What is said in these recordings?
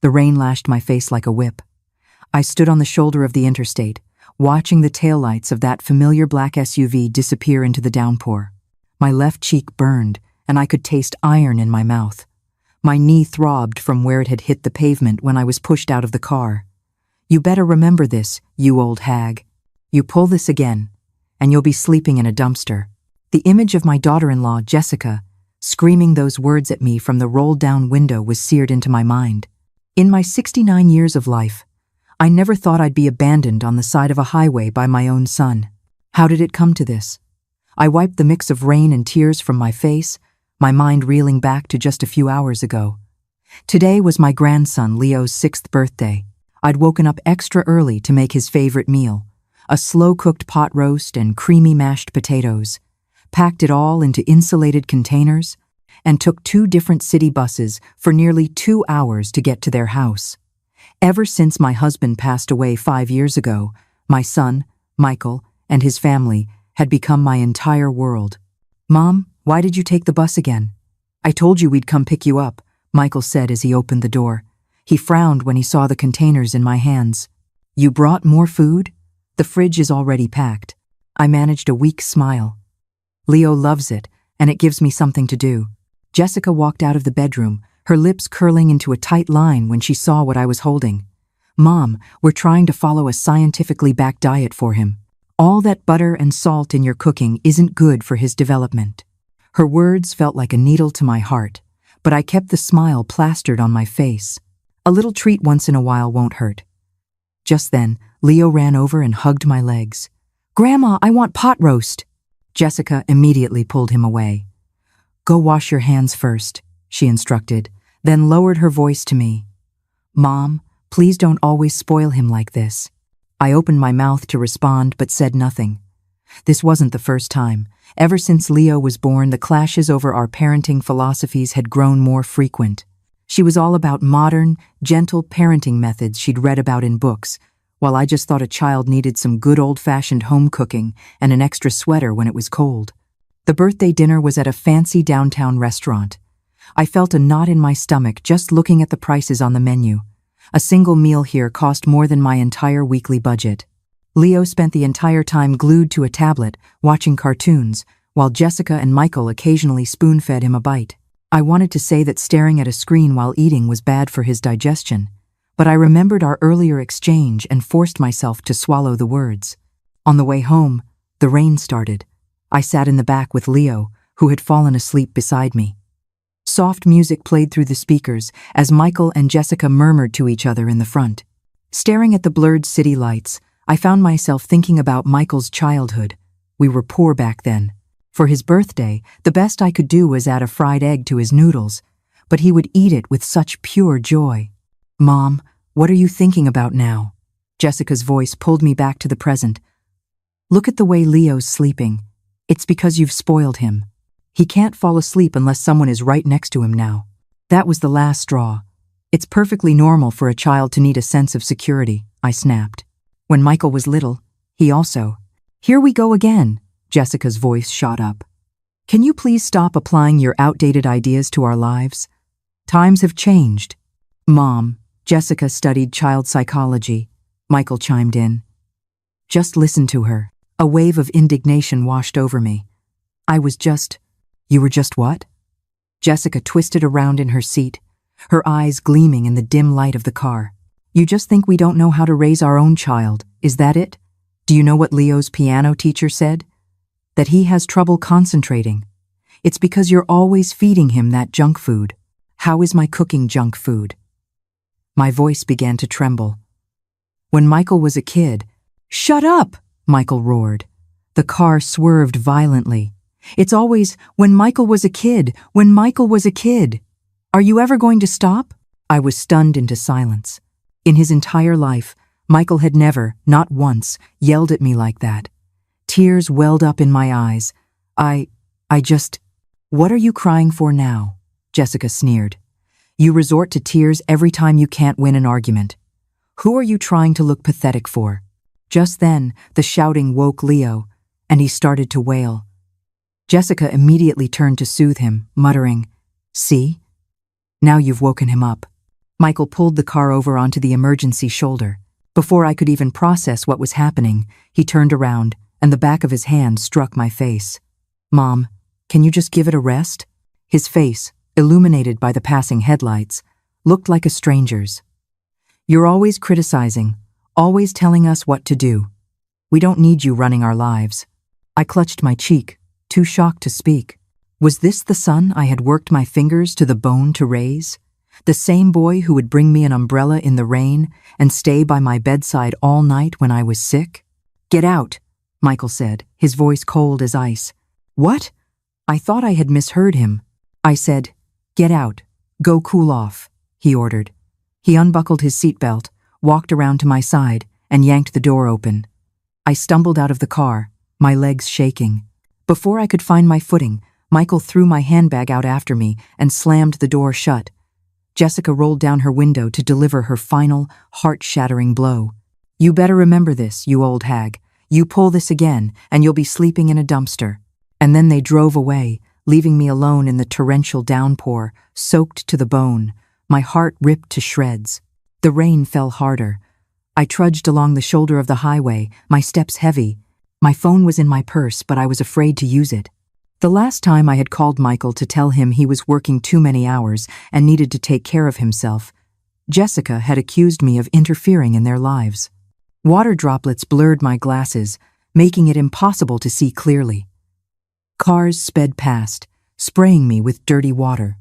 The rain lashed my face like a whip. I stood on the shoulder of the interstate, watching the taillights of that familiar black SUV disappear into the downpour. My left cheek burned, and I could taste iron in my mouth. My knee throbbed from where it had hit the pavement when I was pushed out of the car. "You better remember this, you old hag. You pull this again, and you'll be sleeping in a dumpster." The image of my daughter-in-law, Jessica, screaming those words at me from the rolled-down window was seared into my mind. In my 69 years of life, I never thought I'd be abandoned on the side of a highway by my own son. How did it come to this? I wiped the mix of rain and tears from my face, my mind reeling back to just a few hours ago. Today was my grandson Leo's 6th birthday. I'd woken up extra early to make his favorite meal, a slow-cooked pot roast and creamy mashed potatoes, packed it all into insulated containers, and took 2 different city buses for nearly 2 hours to get to their house. Ever since my husband passed away 5 years ago, my son, Michael, and his family had become my entire world. "Mom, why did you take the bus again?" "I told you we'd come pick you up," Michael said as he opened the door. He frowned when he saw the containers in my hands. "You brought more food? The fridge is already packed." I managed a weak smile. "Leo loves it, and it gives me something to do." Jessica walked out of the bedroom, her lips curling into a tight line when she saw what I was holding. "Mom, we're trying to follow a scientifically backed diet for him. All that butter and salt in your cooking isn't good for his development." Her words felt like a needle to my heart, but I kept the smile plastered on my face. A little treat once in a while won't hurt. Just then, Leo ran over and hugged my legs. "Grandma, I want pot roast." Jessica immediately pulled him away. "Go wash your hands first," she instructed, then lowered her voice to me. "Mom, please don't always spoil him like this." I opened my mouth to respond but said nothing. This wasn't the first time. Ever since Leo was born, the clashes over our parenting philosophies had grown more frequent. She was all about modern, gentle parenting methods she'd read about in books, while I just thought a child needed some good old-fashioned home cooking and an extra sweater when it was cold. The birthday dinner was at a fancy downtown restaurant. I felt a knot in my stomach just looking at the prices on the menu. A single meal here cost more than my entire weekly budget. Leo spent the entire time glued to a tablet, watching cartoons, while Jessica and Michael occasionally spoon-fed him a bite. I wanted to say that staring at a screen while eating was bad for his digestion, but I remembered our earlier exchange and forced myself to swallow the words. On the way home, the rain started. I sat in the back with Leo, who had fallen asleep beside me. Soft music played through the speakers as Michael and Jessica murmured to each other in the front. Staring at the blurred city lights, I found myself thinking about Michael's childhood. We were poor back then. For his birthday, the best I could do was add a fried egg to his noodles, but he would eat it with such pure joy. "Mom, what are you thinking about now?" Jessica's voice pulled me back to the present. "Look at the way Leo's sleeping. It's because you've spoiled him. He can't fall asleep unless someone is right next to him now." That was the last straw. "It's perfectly normal for a child to need a sense of security," I snapped. "When Michael was little, he also—" "Here we go again," Jessica's voice shot up. "Can you please stop applying your outdated ideas to our lives? Times have changed." "Mom, Jessica studied child psychology," Michael chimed in. "Just listen to her." A wave of indignation washed over me. You were just what?" Jessica twisted around in her seat, her eyes gleaming in the dim light of the car. "You just think we don't know how to raise our own child, is that it? Do you know what Leo's piano teacher said? That he has trouble concentrating. It's because you're always feeding him that junk food." "How is my cooking junk food?" My voice began to tremble. "When Michael was a kid—" "Shut up!" Michael roared. The car swerved violently. "It's always, when Michael was a kid, when Michael was a kid. Are you ever going to stop?" I was stunned into silence. In his entire life, Michael had never, not once, yelled at me like that. Tears welled up in my eyes. "What are you crying for now?" Jessica sneered. "You resort to tears every time you can't win an argument. Who are you trying to look pathetic for?" Just then, the shouting woke Leo, and he started to wail. Jessica immediately turned to soothe him, muttering, "See? Now you've woken him up." Michael pulled the car over onto the emergency shoulder. Before I could even process what was happening, he turned around, and the back of his hand struck my face. "Mom, can you just give it a rest?" His face, illuminated by the passing headlights, looked like a stranger's. "You're always criticizing, always telling us what to do. We don't need you running our lives." I clutched my cheek, too shocked to speak. Was this the son I had worked my fingers to the bone to raise? The same boy who would bring me an umbrella in the rain and stay by my bedside all night when I was sick? "Get out," Michael said, his voice cold as ice. "What?" I thought I had misheard him. I said, "Get out. Go cool off," he ordered. He unbuckled his seatbelt, walked around to my side, and yanked the door open. I stumbled out of the car, my legs shaking. Before I could find my footing, Michael threw my handbag out after me and slammed the door shut. Jessica rolled down her window to deliver her final, heart-shattering blow. "You better remember this, you old hag. You pull this again, and you'll be sleeping in a dumpster." And then they drove away, leaving me alone in the torrential downpour, soaked to the bone, my heart ripped to shreds. The rain fell harder. I trudged along the shoulder of the highway, my steps heavy. My phone was in my purse, but I was afraid to use it. The last time I had called Michael to tell him he was working too many hours and needed to take care of himself, Jessica had accused me of interfering in their lives. Water droplets blurred my glasses, making it impossible to see clearly. Cars sped past, spraying me with dirty water.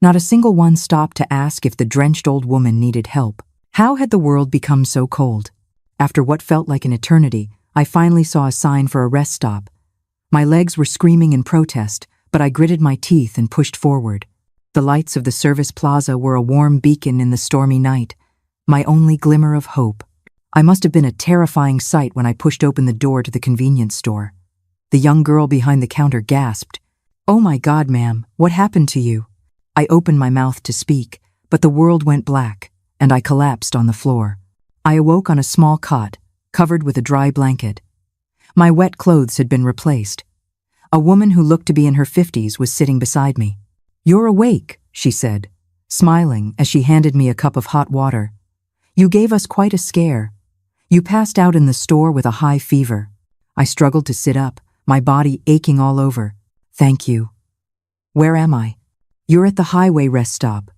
Not a single one stopped to ask if the drenched old woman needed help. How had the world become so cold? After what felt like an eternity, I finally saw a sign for a rest stop. My legs were screaming in protest, but I gritted my teeth and pushed forward. The lights of the service plaza were a warm beacon in the stormy night, my only glimmer of hope. I must have been a terrifying sight when I pushed open the door to the convenience store. The young girl behind the counter gasped, "Oh my God, ma'am, what happened to you?" I opened my mouth to speak, but the world went black, and I collapsed on the floor. I awoke on a small cot, covered with a dry blanket. My wet clothes had been replaced. A woman who looked to be in her 50s was sitting beside me. "You're awake," she said, smiling as she handed me a cup of hot water. "You gave us quite a scare. You passed out in the store with a high fever." I struggled to sit up, my body aching all over. "Thank you." "Where am I?" "You're at the highway rest stop."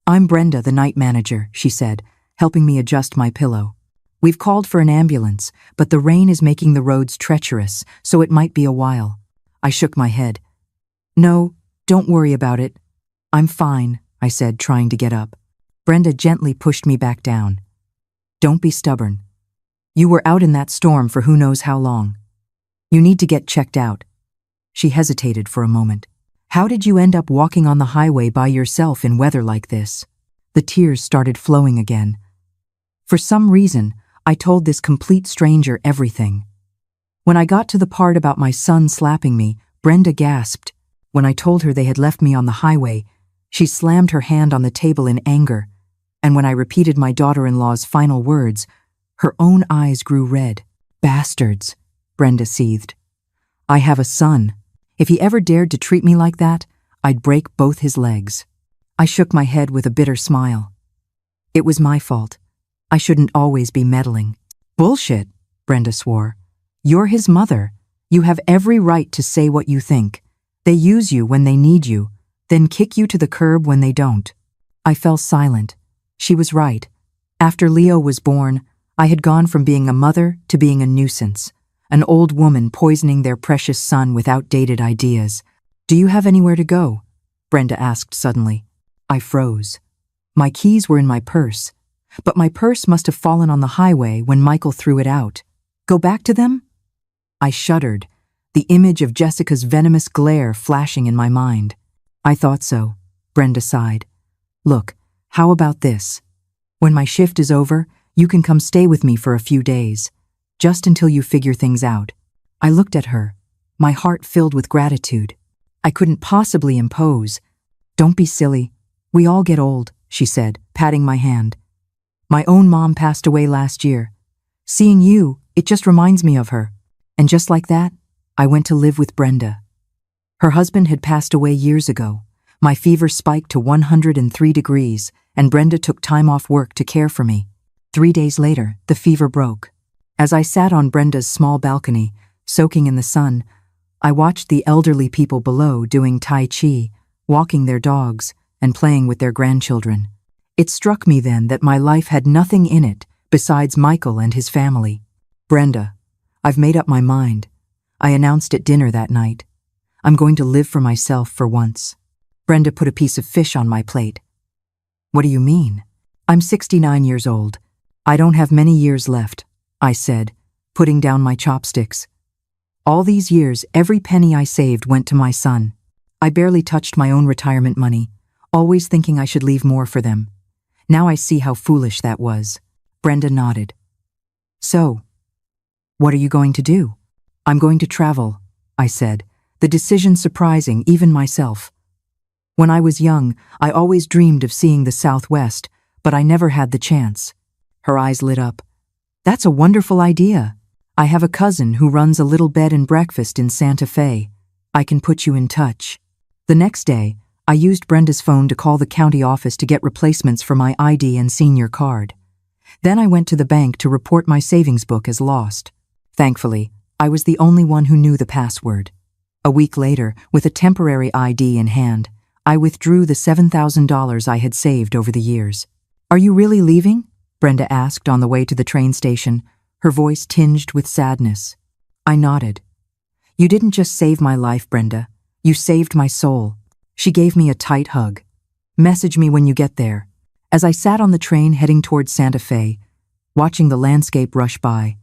"I'm Brenda, the night manager," she said, helping me adjust my pillow. "We've called for an ambulance, but the rain is making the roads treacherous, so it might be a while." I shook my head. "No, don't worry about it. I'm fine," I said, trying to get up. Brenda gently pushed me back down. "Don't be stubborn. You were out in that storm for who knows how long. You need to get checked out." She hesitated for a moment. "How did you end up walking on the highway by yourself in weather like this?" The tears started flowing again. For some reason, I told this complete stranger everything. When I got to the part about my son slapping me, Brenda gasped. When I told her they had left me on the highway, she slammed her hand on the table in anger, and when I repeated my daughter-in-law's final words, her own eyes grew red. "Bastards," Brenda seethed. "I have a son. If he ever dared to treat me like that, I'd break both his legs." I shook my head with a bitter smile. It was my fault. I shouldn't always be meddling. "Bullshit," Brenda swore. "You're his mother. You have every right to say what you think. They use you when they need you, then kick you to the curb when they don't." I fell silent. She was right. After Leo was born, I had gone from being a mother to being a nuisance, an old woman poisoning their precious son with outdated ideas. "Do you have anywhere to go?" Brenda asked suddenly. I froze. My keys were in my purse, but my purse must have fallen on the highway when Michael threw it out. Go back to them? I shuddered, the image of Jessica's venomous glare flashing in my mind. "I thought so," Brenda sighed. "Look, how about this? When my shift is over, you can come stay with me for a few days, just until you figure things out." I looked at her, my heart filled with gratitude. I couldn't possibly impose. "Don't be silly. We all get old," she said, patting my hand. "My own mom passed away last year. Seeing you, it just reminds me of her." And just like that, I went to live with Brenda. Her husband had passed away years ago. My fever spiked to 103 degrees, and Brenda took time off work to care for me. 3 days later, the fever broke. As I sat on Brenda's small balcony, soaking in the sun, I watched the elderly people below doing Tai Chi, walking their dogs, and playing with their grandchildren. It struck me then that my life had nothing in it besides Michael and his family. "Brenda, I've made up my mind," I announced at dinner that night. "I'm going to live for myself for once." Brenda put a piece of fish on my plate. "What do you mean?" "I'm 69 years old. I don't have many years left," I said, putting down my chopsticks. "All these years, every penny I saved went to my son. I barely touched my own retirement money, always thinking I should leave more for them. Now I see how foolish that was." Brenda nodded. "So, what are you going to do?" "I'm going to travel," I said, the decision surprising even myself. When I was young, I always dreamed of seeing the Southwest, but I never had the chance. Her eyes lit up. "That's a wonderful idea. I have a cousin who runs a little bed and breakfast in Santa Fe. I can put you in touch." The next day, I used Brenda's phone to call the county office to get replacements for my ID and senior card. Then I went to the bank to report my savings book as lost. Thankfully, I was the only one who knew the password. A week later, with a temporary ID in hand, I withdrew the $7,000 I had saved over the years. "Are you really leaving?" Brenda asked on the way to the train station, her voice tinged with sadness. I nodded. "You didn't just save my life, Brenda. You saved my soul." She gave me a tight hug. "Message me when you get there." As I sat on the train heading towards Santa Fe, watching the landscape rush by,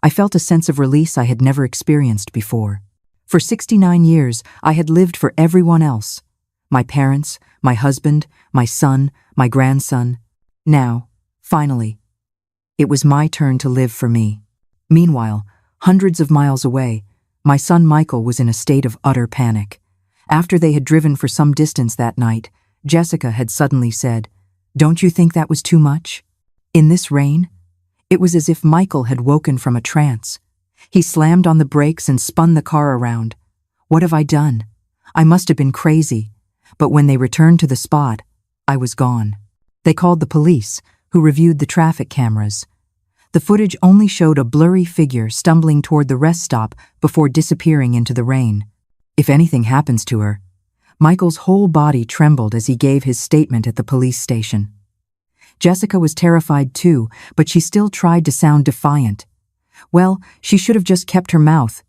I felt a sense of release I had never experienced before. For 69 years, I had lived for everyone else. My parents, my husband, my son, my grandson. Now, finally, it was my turn to live for me. Meanwhile, hundreds of miles away, my son Michael was in a state of utter panic. After they had driven for some distance that night, Jessica had suddenly said, "Don't you think that was too much? In this rain?" It was as if Michael had woken from a trance. He slammed on the brakes and spun the car around. What have I done? I must have been crazy. But when they returned to the spot, I was gone. They called the police, who reviewed the traffic cameras. The footage only showed a blurry figure stumbling toward the rest stop before disappearing into the rain. If anything happens to her. Michael's whole body trembled as he gave his statement at the police station. Jessica was terrified too, but she still tried to sound defiant. Well, she should have just kept her mouth.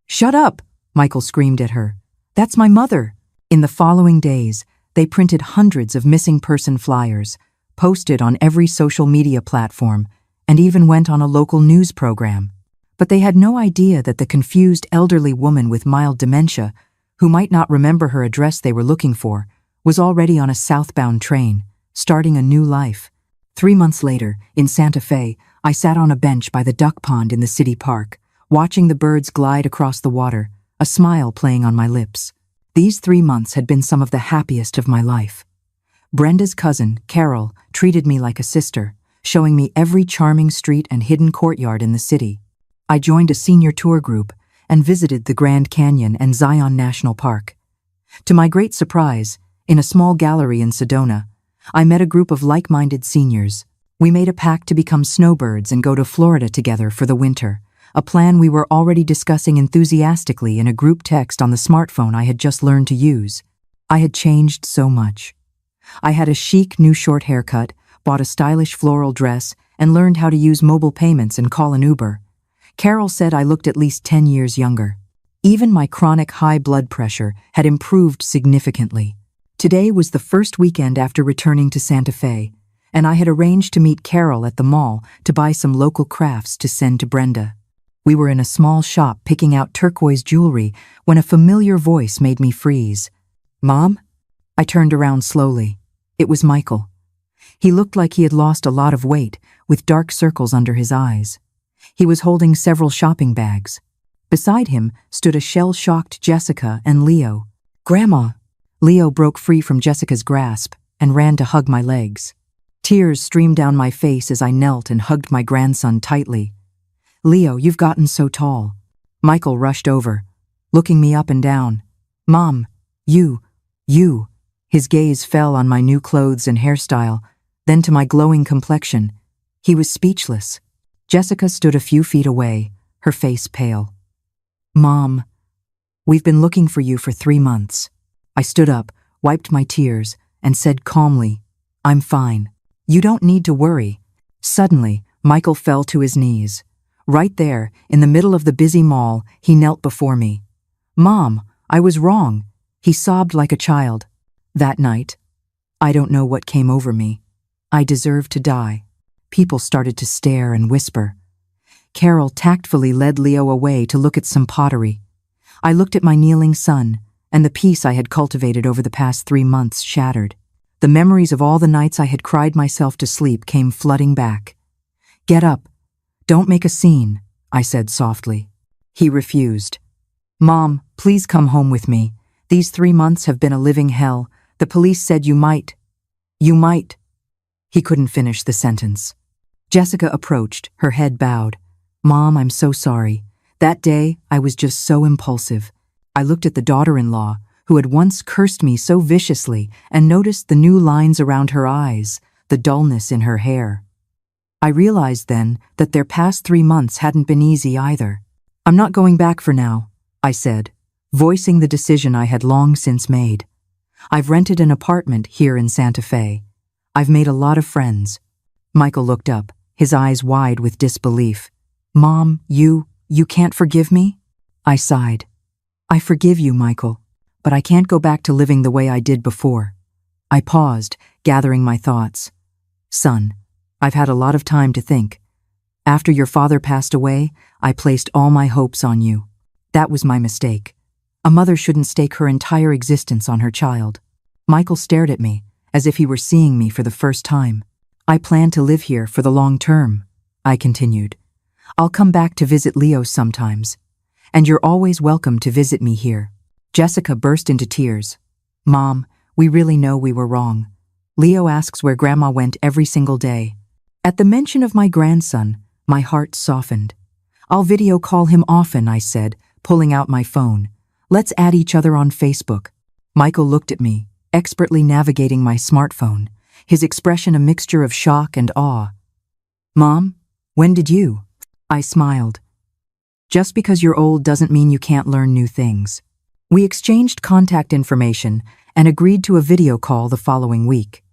"Shut up!" Michael screamed at her. "That's my mother." In the following days, they printed hundreds of missing person flyers, posted on every social media platform, and even went on a local news program. But they had no idea that the confused elderly woman with mild dementia, who might not remember her address they were looking for, was already on a southbound train, starting a new life. 3 months later, in Santa Fe, I sat on a bench by the duck pond in the city park, watching the birds glide across the water, a smile playing on my lips. These 3 months had been some of the happiest of my life. Brenda's cousin, Carol, treated me like a sister, showing me every charming street and hidden courtyard in the city. I joined a senior tour group and visited the Grand Canyon and Zion National Park. To my great surprise, in a small gallery in Sedona, I met a group of like-minded seniors. We made a pact to become snowbirds and go to Florida together for the winter, a plan we were already discussing enthusiastically in a group text on the smartphone I had just learned to use. I had changed so much. I had a chic new short haircut, bought a stylish floral dress, and learned how to use mobile payments and call an Uber. Carol said I looked at least 10 years younger. Even my chronic high blood pressure had improved significantly. Today was the first weekend after returning to Santa Fe, and I had arranged to meet Carol at the mall to buy some local crafts to send to Brenda. We were in a small shop picking out turquoise jewelry when a familiar voice made me freeze. "Mom?" I turned around slowly. It was Michael. He looked like he had lost a lot of weight, with dark circles under his eyes. He was holding several shopping bags. Beside him stood a shell-shocked Jessica and Leo. "Grandma!" Leo broke free from Jessica's grasp and ran to hug my legs. Tears streamed down my face as I knelt and hugged my grandson tightly. "Leo, you've gotten so tall." Michael rushed over, looking me up and down. "Mom, you. His gaze fell on my new clothes and hairstyle, Then to my glowing complexion, he was speechless. Jessica stood a few feet away, her face pale. "Mom, we've been looking for you for 3 months." I stood up, wiped my tears, and said calmly, "I'm fine. You don't need to worry." Suddenly, Michael fell to his knees. Right there, in the middle of the busy mall, he knelt before me. "Mom, I was wrong," he sobbed like a child. That night, I don't know what came over me. I deserved to die. People started to stare and whisper. Carol tactfully led Leo away to look at some pottery. I looked at my kneeling son, and the peace I had cultivated over the past 3 months shattered. The memories of all the nights I had cried myself to sleep came flooding back. "Get up. Don't make a scene," I said softly. He refused. "Mom, please come home with me. These 3 months have been a living hell. The police said you might. He couldn't finish the sentence. Jessica approached, her head bowed. "Mom, I'm so sorry. That day, I was just so impulsive." I looked at the daughter-in-law, who had once cursed me so viciously, and noticed the new lines around her eyes, the dullness in her hair. I realized then that their past 3 months hadn't been easy either. "I'm not going back for now," I said, voicing the decision I had long since made. "I've rented an apartment here in Santa Fe. I've made a lot of friends." Michael looked up, his eyes wide with disbelief. "Mom, you can't forgive me?" I sighed. "I forgive you, Michael, but I can't go back to living the way I did before." I paused, gathering my thoughts. "Son, I've had a lot of time to think. After your father passed away, I placed all my hopes on you. That was my mistake. A mother shouldn't stake her entire existence on her child." Michael stared at me, as if he were seeing me for the first time. "I plan to live here for the long term," I continued. "I'll come back to visit Leo sometimes. And you're always welcome to visit me here." Jessica burst into tears. "Mom, we really know we were wrong. Leo asks where Grandma went every single day." At the mention of my grandson, my heart softened. "I'll video call him often," I said, pulling out my phone. "Let's add each other on Facebook." Michael looked at me, expertly navigating my smartphone, his expression a mixture of shock and awe. "Mom, when did you?" I smiled. "Just because you're old doesn't mean you can't learn new things." We exchanged contact information and agreed to a video call the following week.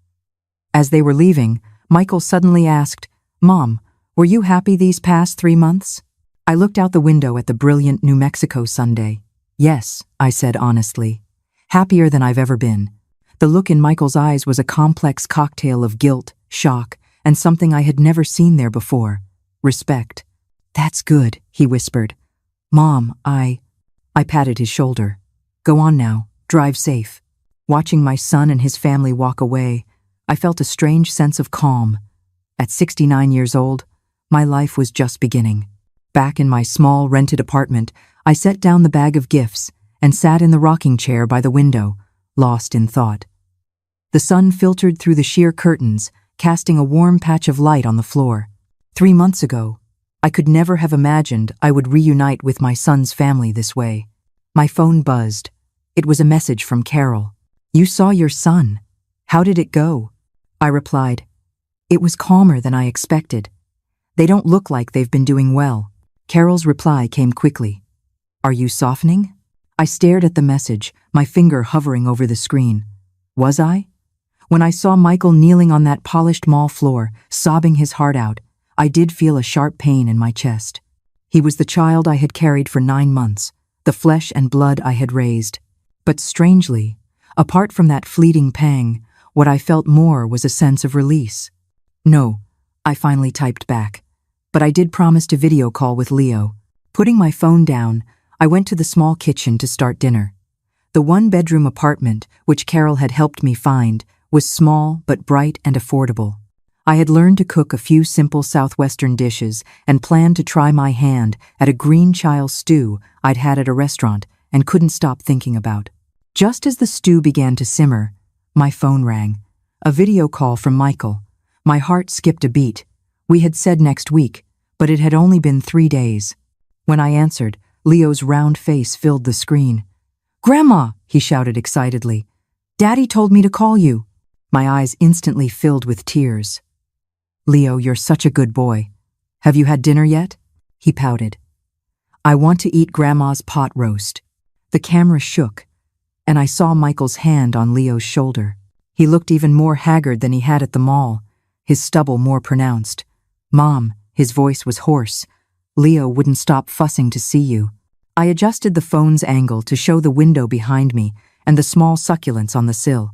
As they were leaving, Michael suddenly asked, "Mom, were you happy these past 3 months?" I looked out the window at the brilliant New Mexico Sunday. "Yes," I said honestly. "Happier than I've ever been." The look in Michael's eyes was a complex cocktail of guilt, shock, and something I had never seen there before. Respect. "That's good," he whispered. "Mom, I patted his shoulder. "Go on now, drive safe." Watching my son and his family walk away, I felt a strange sense of calm. At 69 years old, my life was just beginning. Back in my small rented apartment, I set down the bag of gifts and sat in the rocking chair by the window, lost in thought. The sun filtered through the sheer curtains, casting a warm patch of light on the floor. 3 months ago, I could never have imagined I would reunite with my son's family this way. My phone buzzed. It was a message from Carol. "You saw your son. How did it go?" I replied, "It was calmer than I expected. They don't look like they've been doing well." Carol's reply came quickly. "Are you softening?" I stared at the message, my finger hovering over the screen. Was I? When I saw Michael kneeling on that polished mall floor, sobbing his heart out, I did feel a sharp pain in my chest. He was the child I had carried for 9 months, the flesh and blood I had raised. But strangely, apart from that fleeting pang, what I felt more was a sense of release. "No," I finally typed back, but I did promise to video call with Leo. Putting my phone down, I went to the small kitchen to start dinner. The 1-bedroom apartment, which Carol had helped me find, was small but bright and affordable. I had learned to cook a few simple Southwestern dishes and planned to try my hand at a green child stew I'd had at a restaurant and couldn't stop thinking about. Just as the stew began to simmer, my phone rang. A video call from Michael. My heart skipped a beat. We had said next week, but it had only been 3 days. When I answered, Leo's round face filled the screen. "Grandma," he shouted excitedly. "Daddy told me to call you." My eyes instantly filled with tears. Leo, you're such a good boy. Have you had dinner yet? He pouted. I want to eat Grandma's pot roast. The camera shook, and I saw Michael's hand on Leo's shoulder. He looked even more haggard than he had at the mall, his stubble more pronounced. Mom, his voice was hoarse. Leo wouldn't stop fussing to see you. I adjusted the phone's angle to show the window behind me and the small succulents on the sill.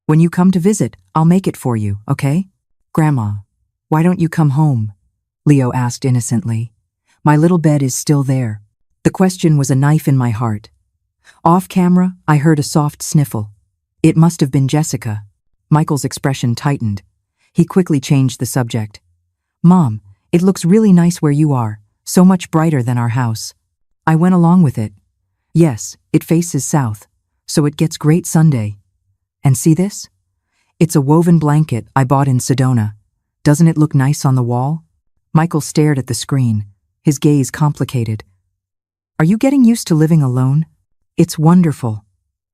When you come to visit, I'll make it for you, okay? Grandma, why don't you come home? Leo asked innocently. My little bed is still there. The question was a knife in my heart. Off camera, I heard a soft sniffle. It must have been Jessica. Michael's expression tightened. He quickly changed the subject. Mom, it looks really nice where you are, so much brighter than our house. I went along with it. Yes, it faces south, so it gets great Sunday. And see this? It's a woven blanket I bought in Sedona. Doesn't it look nice on the wall? Michael stared at the screen, his gaze complicated. Are you getting used to living alone? It's wonderful,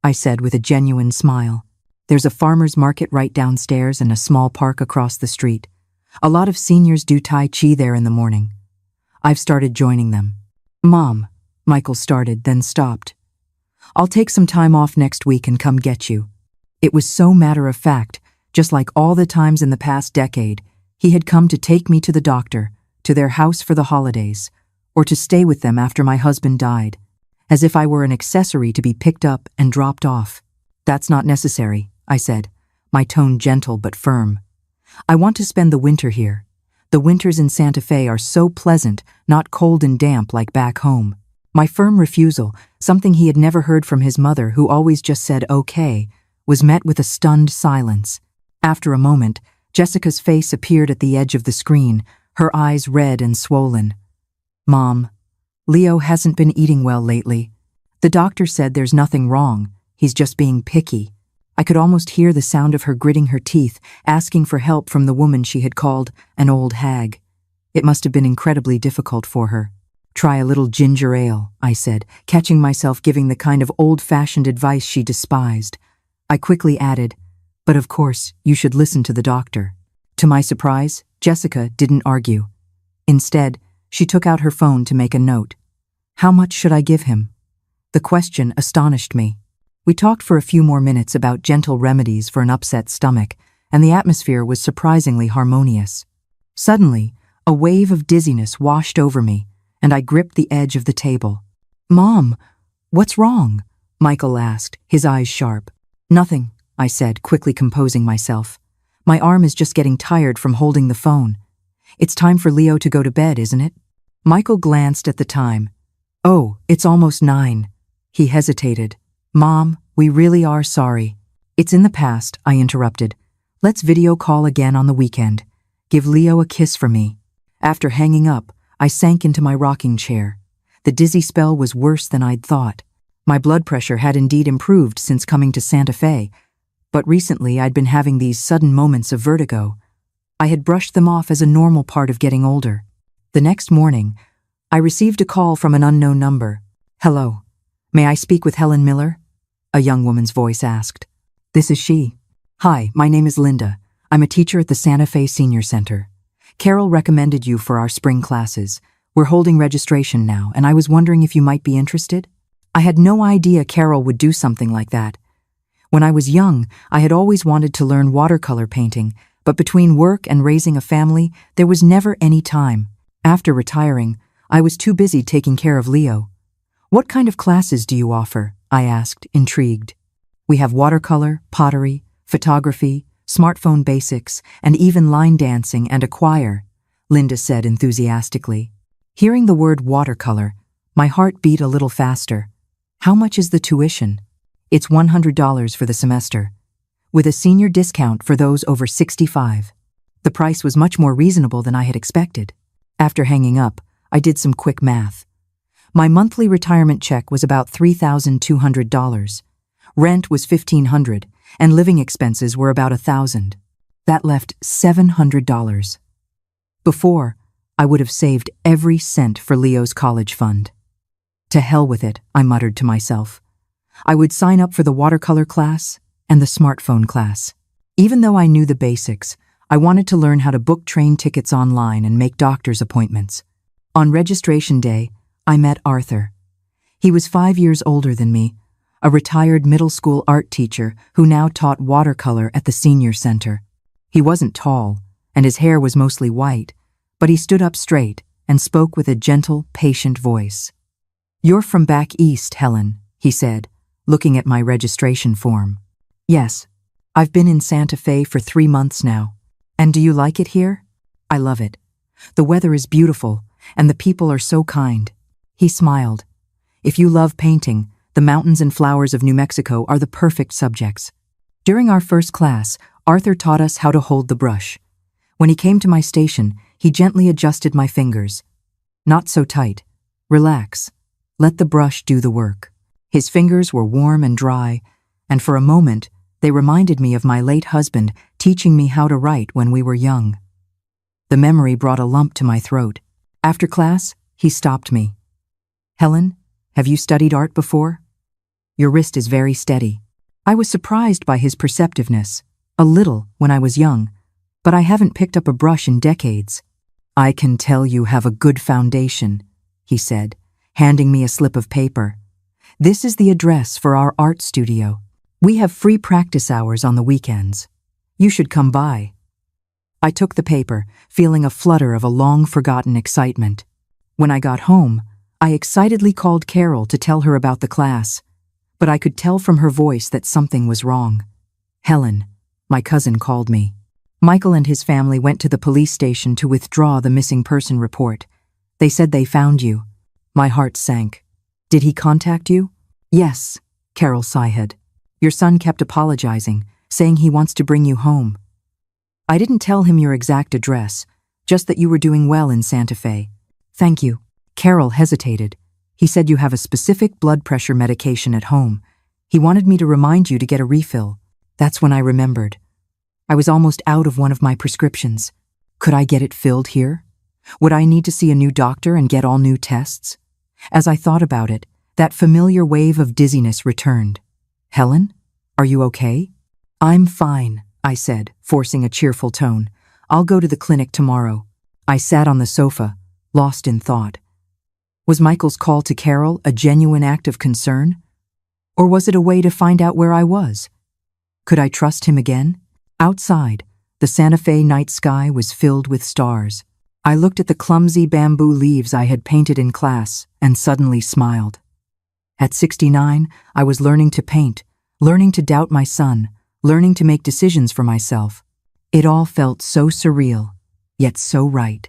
I said with a genuine smile. There's a farmer's market right downstairs and a small park across the street. A lot of seniors do Tai Chi there in the morning. I've started joining them. Mom, Michael started, then stopped. I'll take some time off next week and come get you. It was so matter-of-fact, just like all the times in the past decade, he had come to take me to the doctor, to their house for the holidays, or to stay with them after my husband died, as if I were an accessory to be picked up and dropped off. That's not necessary, I said, my tone gentle but firm. I want to spend the winter here. The winters in Santa Fe are so pleasant, not cold and damp like back home. My firm refusal, something he had never heard from his mother who always just said okay, was met with a stunned silence. After a moment, Jessica's face appeared at the edge of the screen, her eyes red and swollen. Mom, Leo hasn't been eating well lately. The doctor said there's nothing wrong, he's just being picky. I could almost hear the sound of her gritting her teeth, asking for help from the woman she had called an old hag. It must have been incredibly difficult for her. Try a little ginger ale, I said, catching myself giving the kind of old-fashioned advice she despised. I quickly added, but of course, you should listen to the doctor. To my surprise, Jessica didn't argue. Instead, she took out her phone to make a note. How much should I give him? The question astonished me. We talked for a few more minutes about gentle remedies for an upset stomach, and the atmosphere was surprisingly harmonious. Suddenly, a wave of dizziness washed over me, and I gripped the edge of the table. Mom, what's wrong? Michael asked, his eyes sharp. Nothing, I said, quickly composing myself. My arm is just getting tired from holding the phone. It's time for Leo to go to bed, isn't it? Michael glanced at the time. Oh, it's almost 9. He hesitated. Mom, we really are sorry. It's in the past, I interrupted. Let's video call again on the weekend. Give Leo a kiss for me. After hanging up, I sank into my rocking chair. The dizzy spell was worse than I'd thought. My blood pressure had indeed improved since coming to Santa Fe, but recently I'd been having these sudden moments of vertigo. I had brushed them off as a normal part of getting older. The next morning, I received a call from an unknown number. Hello. May I speak with Helen Miller? A young woman's voice asked. This is she. Hi, my name is Linda. I'm a teacher at the Santa Fe Senior Center. Carol recommended you for our spring classes. We're holding registration now, and I was wondering if you might be interested. I had no idea Carol would do something like that. When I was young, I had always wanted to learn watercolor painting, but between work and raising a family, there was never any time. After retiring, I was too busy taking care of Leo. What kind of classes do you offer? I asked, intrigued. We have watercolor, pottery, photography, smartphone basics, and even line dancing and a choir, Linda said enthusiastically. Hearing the word watercolor, my heart beat a little faster. How much is the tuition? It's $100 for the semester, with a senior discount for those over 65. The price was much more reasonable than I had expected. After hanging up, I did some quick math. My monthly retirement check was about $3,200. Rent was $1,500, and living expenses were about $1,000. That left $700. Before, I would have saved every cent for Leo's college fund. To hell with it, I muttered to myself. I would sign up for the watercolor class and the smartphone class. Even though I knew the basics, I wanted to learn how to book train tickets online and make doctor's appointments. On registration day, I met Arthur. He was 5 years older than me, a retired middle school art teacher who now taught watercolor at the senior center. He wasn't tall, and his hair was mostly white, but he stood up straight and spoke with a gentle, patient voice. "You're from back east, Helen," he said, looking at my registration form. "Yes, I've been in Santa Fe for 3 months now. And do you like it here?" "I love it. The weather is beautiful, and the people are so kind." He smiled. "If you love painting, the mountains and flowers of New Mexico are the perfect subjects." During our first class, Arthur taught us how to hold the brush. When he came to my station, he gently adjusted my fingers. "Not so tight. Relax. Let the brush do the work." His fingers were warm and dry, and for a moment, they reminded me of my late husband teaching me how to write when we were young. The memory brought a lump to my throat. After class, he stopped me. "Helen, have you studied art before? Your wrist is very steady." I was surprised by his perceptiveness, a little when I was young, but I haven't picked up a brush in decades. "I can tell you have a good foundation," he said, handing me a slip of paper. "This is the address for our art studio. We have free practice hours on the weekends. You should come by." I took the paper, feeling a flutter of a long-forgotten excitement. When I got home, I excitedly called Carol to tell her about the class, but I could tell from her voice that something was wrong. "Helen," my cousin called me. "Michael and his family went to the police station to withdraw the missing person report. They said they found you." My heart sank. "Did he contact you?" "Yes," Carol sighed. "Your son kept apologizing, saying he wants to bring you home." "I didn't tell him your exact address, just that you were doing well in Santa Fe." "Thank you." Carol hesitated. "He said you have a specific blood pressure medication at home. He wanted me to remind you to get a refill." That's when I remembered. I was almost out of one of my prescriptions. Could I get it filled here? Would I need to see a new doctor and get all new tests? As I thought about it, that familiar wave of dizziness returned. "Helen, are you okay?" "I'm fine," I said, forcing a cheerful tone. "I'll go to the clinic tomorrow." I sat on the sofa, lost in thought. Was Michael's call to Carol a genuine act of concern? Or was it a way to find out where I was? Could I trust him again? Outside, the Santa Fe night sky was filled with stars. I looked at the clumsy bamboo leaves I had painted in class and suddenly smiled. At 69, I was learning to paint, learning to doubt my son, learning to make decisions for myself. It all felt so surreal, yet so right.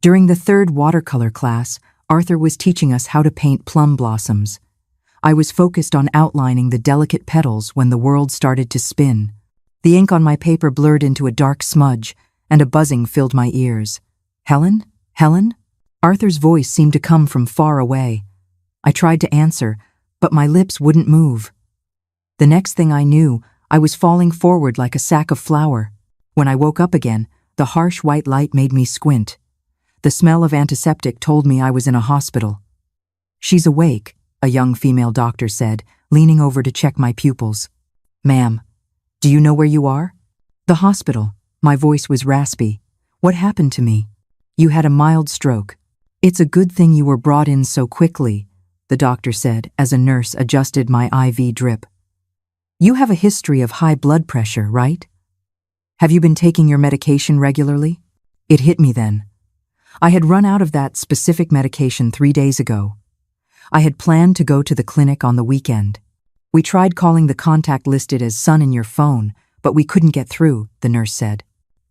During the third watercolor class, Arthur was teaching us how to paint plum blossoms. I was focused on outlining the delicate petals when the world started to spin. The ink on my paper blurred into a dark smudge, and a buzzing filled my ears. "Helen? Helen?" Arthur's voice seemed to come from far away. I tried to answer, but my lips wouldn't move. The next thing I knew, I was falling forward like a sack of flour. When I woke up again, the harsh white light made me squint. The smell of antiseptic told me I was in a hospital. "She's awake," a young female doctor said, leaning over to check my pupils. "Ma'am, do you know where you are?" "The hospital." My voice was raspy. "What happened to me?" "You had a mild stroke. It's a good thing you were brought in so quickly," the doctor said as a nurse adjusted my IV drip. "You have a history of high blood pressure, right? Have you been taking your medication regularly?" It hit me then. I had run out of that specific medication 3 days ago. I had planned to go to the clinic on the weekend. "We tried calling the contact listed as son in your phone, but we couldn't get through," the nurse said.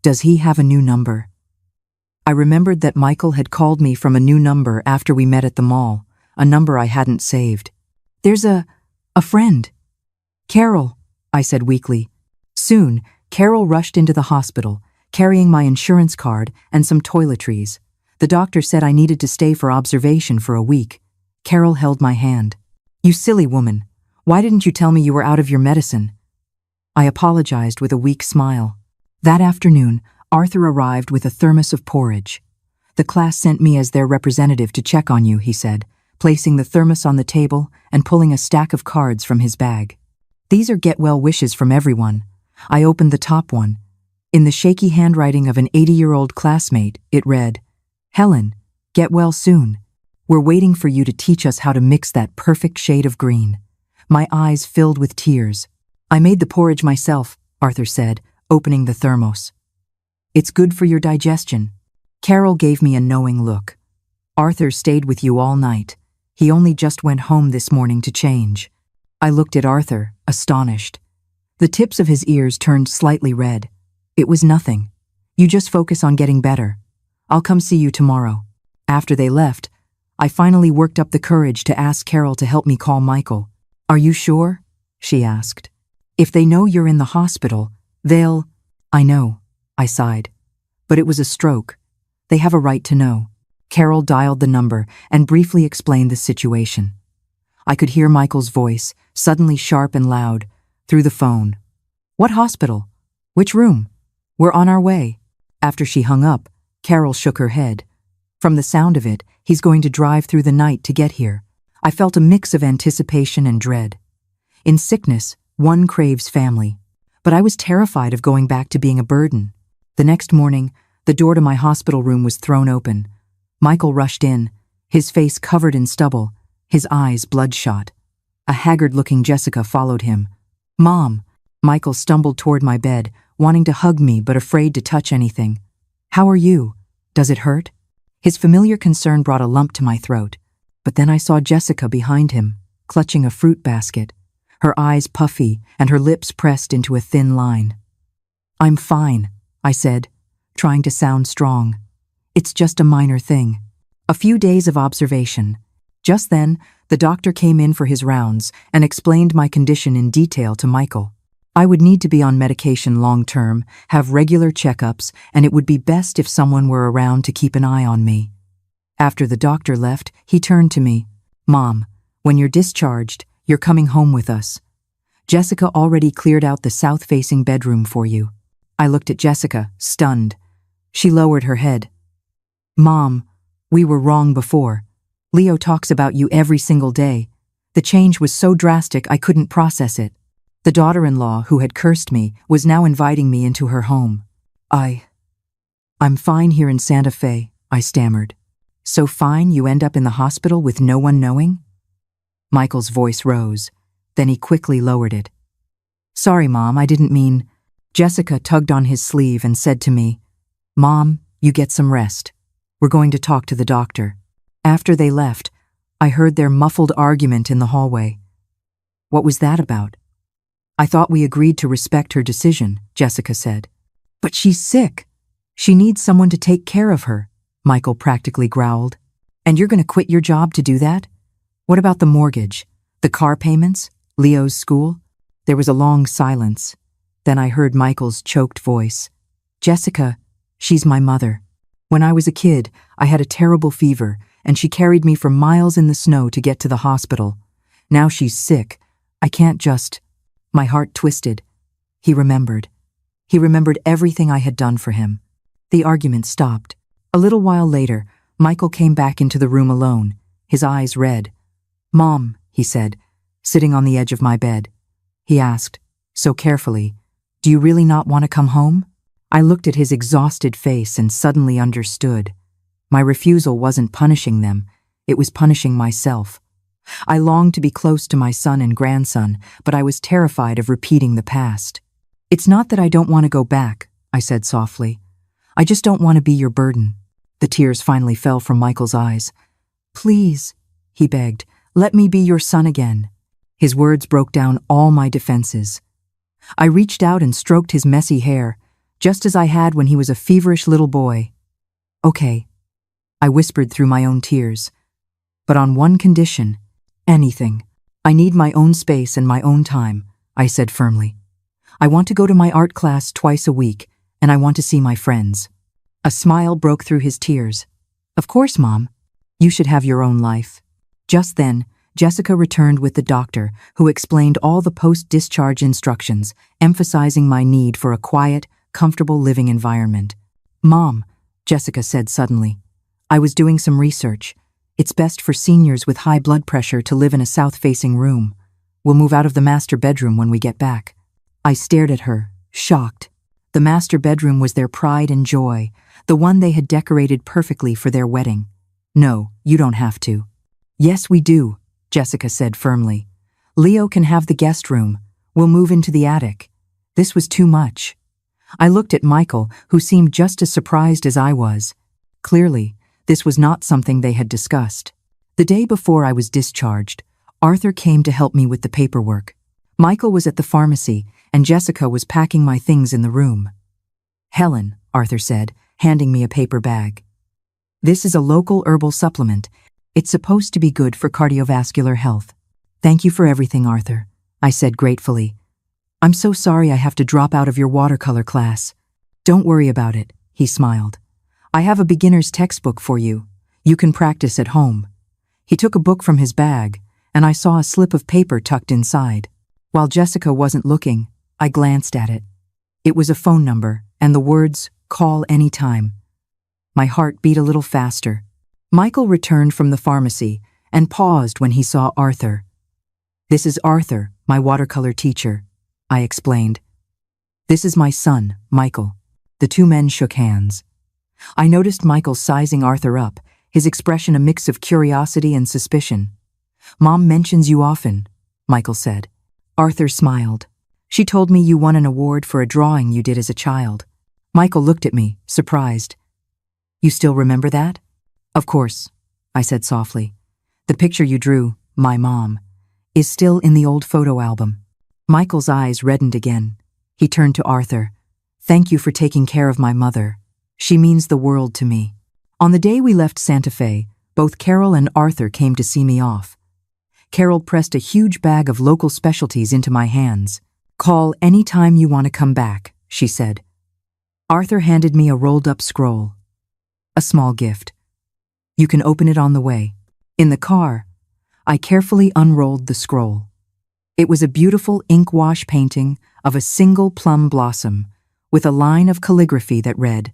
"Does he have a new number?" I remembered that Michael had called me from a new number after we met at the mall, a number I hadn't saved. "There's a friend." "Carol," I said weakly. Soon, Carol rushed into the hospital, carrying my insurance card and some toiletries. The doctor said I needed to stay for observation for a week. Carol held my hand. "You silly woman. Why didn't you tell me you were out of your medicine?" I apologized with a weak smile. That afternoon, Arthur arrived with a thermos of porridge. "The class sent me as their representative to check on you," he said, placing the thermos on the table and pulling a stack of cards from his bag. "These are get-well wishes from everyone. I opened the top one. In the shaky handwriting of an 80-year-old classmate, it read, "Helen, get well soon. We're waiting for you to teach us how to mix that perfect shade of green." My eyes filled with tears. "I made the porridge myself," Arthur said, opening the thermos. "It's good for your digestion." Carol gave me a knowing look. "Arthur stayed with you all night. He only just went home this morning to change." I looked at Arthur, astonished. The tips of his ears turned slightly red. "It was nothing. You just focus on getting better. I'll come see you tomorrow." After they left, I finally worked up the courage to ask Carol to help me call Michael. "Are you sure?" she asked. "If they know you're in the hospital, they'll—" "I know," I sighed. "But it was a stroke. They have a right to know." Carol dialed the number and briefly explained the situation. I could hear Michael's voice, suddenly sharp and loud, through the phone. "What hospital? Which room? We're on our way." After she hung up, Carol shook her head. "From the sound of it, he's going to drive through the night to get here." I felt a mix of anticipation and dread. In sickness, one craves family. But I was terrified of going back to being a burden. The next morning, the door to my hospital room was thrown open. Michael rushed in, his face covered in stubble, his eyes bloodshot. A haggard-looking Jessica followed him. "Mom!" Michael stumbled toward my bed, wanting to hug me but afraid to touch anything. "How are you? Does it hurt?" His familiar concern brought a lump to my throat. But then I saw Jessica behind him, clutching a fruit basket, her eyes puffy and her lips pressed into a thin line. "I'm fine," I said, trying to sound strong. "It's just a minor thing." A few days of observation. Just then, the doctor came in for his rounds and explained my condition in detail to Michael. I would need to be on medication long-term, have regular checkups, and it would be best if someone were around to keep an eye on me. After the doctor left, he turned to me. "Mom, when you're discharged, you're coming home with us. Jessica already cleared out the south-facing bedroom for you." I looked at Jessica, stunned. She lowered her head. "Mom, we were wrong before. Leo talks about you every single day. The change was so drastic I couldn't process it." The daughter-in-law who had cursed me was now inviting me into her home. I'm fine here in Santa Fe," I stammered. "So fine you end up in the hospital with no one knowing?" Michael's voice rose. Then he quickly lowered it. "Sorry, Mom, I didn't mean—" Jessica tugged on his sleeve and said to me, "Mom, you get some rest. We're going to talk to the doctor." After they left, I heard their muffled argument in the hallway. "What was that about?" "I thought we agreed to respect her decision," Jessica said. "But she's sick. She needs someone to take care of her," Michael practically growled. "And you're going to quit your job to do that? What about the mortgage, the car payments, Leo's school?" There was a long silence. Then I heard Michael's choked voice. "Jessica, she's my mother. When I was a kid, I had a terrible fever, and she carried me for miles in the snow to get to the hospital. Now she's sick. I can't just—" My heart twisted. He remembered. He remembered everything I had done for him. The argument stopped. A little while later, Michael came back into the room alone, his eyes red. "Mom," he said, sitting on the edge of my bed. He asked, so carefully, "Do you really not want to come home?" I looked at his exhausted face and suddenly understood. My refusal wasn't punishing them, it was punishing myself. I longed to be close to my son and grandson, but I was terrified of repeating the past. "It's not that I don't want to go back," I said softly. "I just don't want to be your burden." The tears finally fell from Michael's eyes. "Please," he begged, "let me be your son again." His words broke down all my defenses. I reached out and stroked his messy hair, just as I had when he was a feverish little boy. "Okay," I whispered through my own tears. "But on one condition, anything. I need my own space and my own time," I said firmly. "I want to go to my art class twice a week, and I want to see my friends." A smile broke through his tears. "Of course, Mom. You should have your own life." Just then, Jessica returned with the doctor, who explained all the post-discharge instructions, emphasizing my need for a quiet, comfortable living environment. "Mom," Jessica said suddenly, "I was doing some research. It's best for seniors with high blood pressure to live in a south-facing room. We'll move out of the master bedroom when we get back." I stared at her, shocked. The master bedroom was their pride and joy, the one they had decorated perfectly for their wedding. "No, you don't have to." "Yes, we do," Jessica said firmly. "Leo can have the guest room. We'll move into the attic." This was too much. I looked at Michael, who seemed just as surprised as I was. Clearly, this was not something they had discussed. The day before I was discharged, Arthur came to help me with the paperwork. Michael was at the pharmacy, and Jessica was packing my things in the room. "Helen," Arthur said, handing me a paper bag. "This is a local herbal supplement. It's supposed to be good for cardiovascular health." "Thank you for everything, Arthur," I said gratefully. "I'm so sorry I have to drop out of your watercolor class." "Don't worry about it," he smiled. "I have a beginner's textbook for you. You can practice at home." He took a book from his bag, and I saw a slip of paper tucked inside. While Jessica wasn't looking, I glanced at it. It was a phone number, and the words, "Call anytime." My heart beat a little faster. Michael returned from the pharmacy and paused when he saw Arthur. "This is Arthur, my watercolor teacher," I explained. "This is my son, Michael." The two men shook hands. I noticed Michael sizing Arthur up, his expression a mix of curiosity and suspicion. "Mom mentions you often," Michael said. Arthur smiled. "She told me you won an award for a drawing you did as a child." Michael looked at me, surprised. "You still remember that?" "Of course," I said softly. "The picture you drew, my mom, is still in the old photo album." Michael's eyes reddened again. He turned to Arthur. "Thank you for taking care of my mother. She means the world to me." On the day we left Santa Fe, both Carol and Arthur came to see me off. Carol pressed a huge bag of local specialties into my hands. "Call any time you want to come back," she said. Arthur handed me a rolled-up scroll. "A small gift. You can open it on the way." In the car, I carefully unrolled the scroll. It was a beautiful ink wash painting of a single plum blossom with a line of calligraphy that read,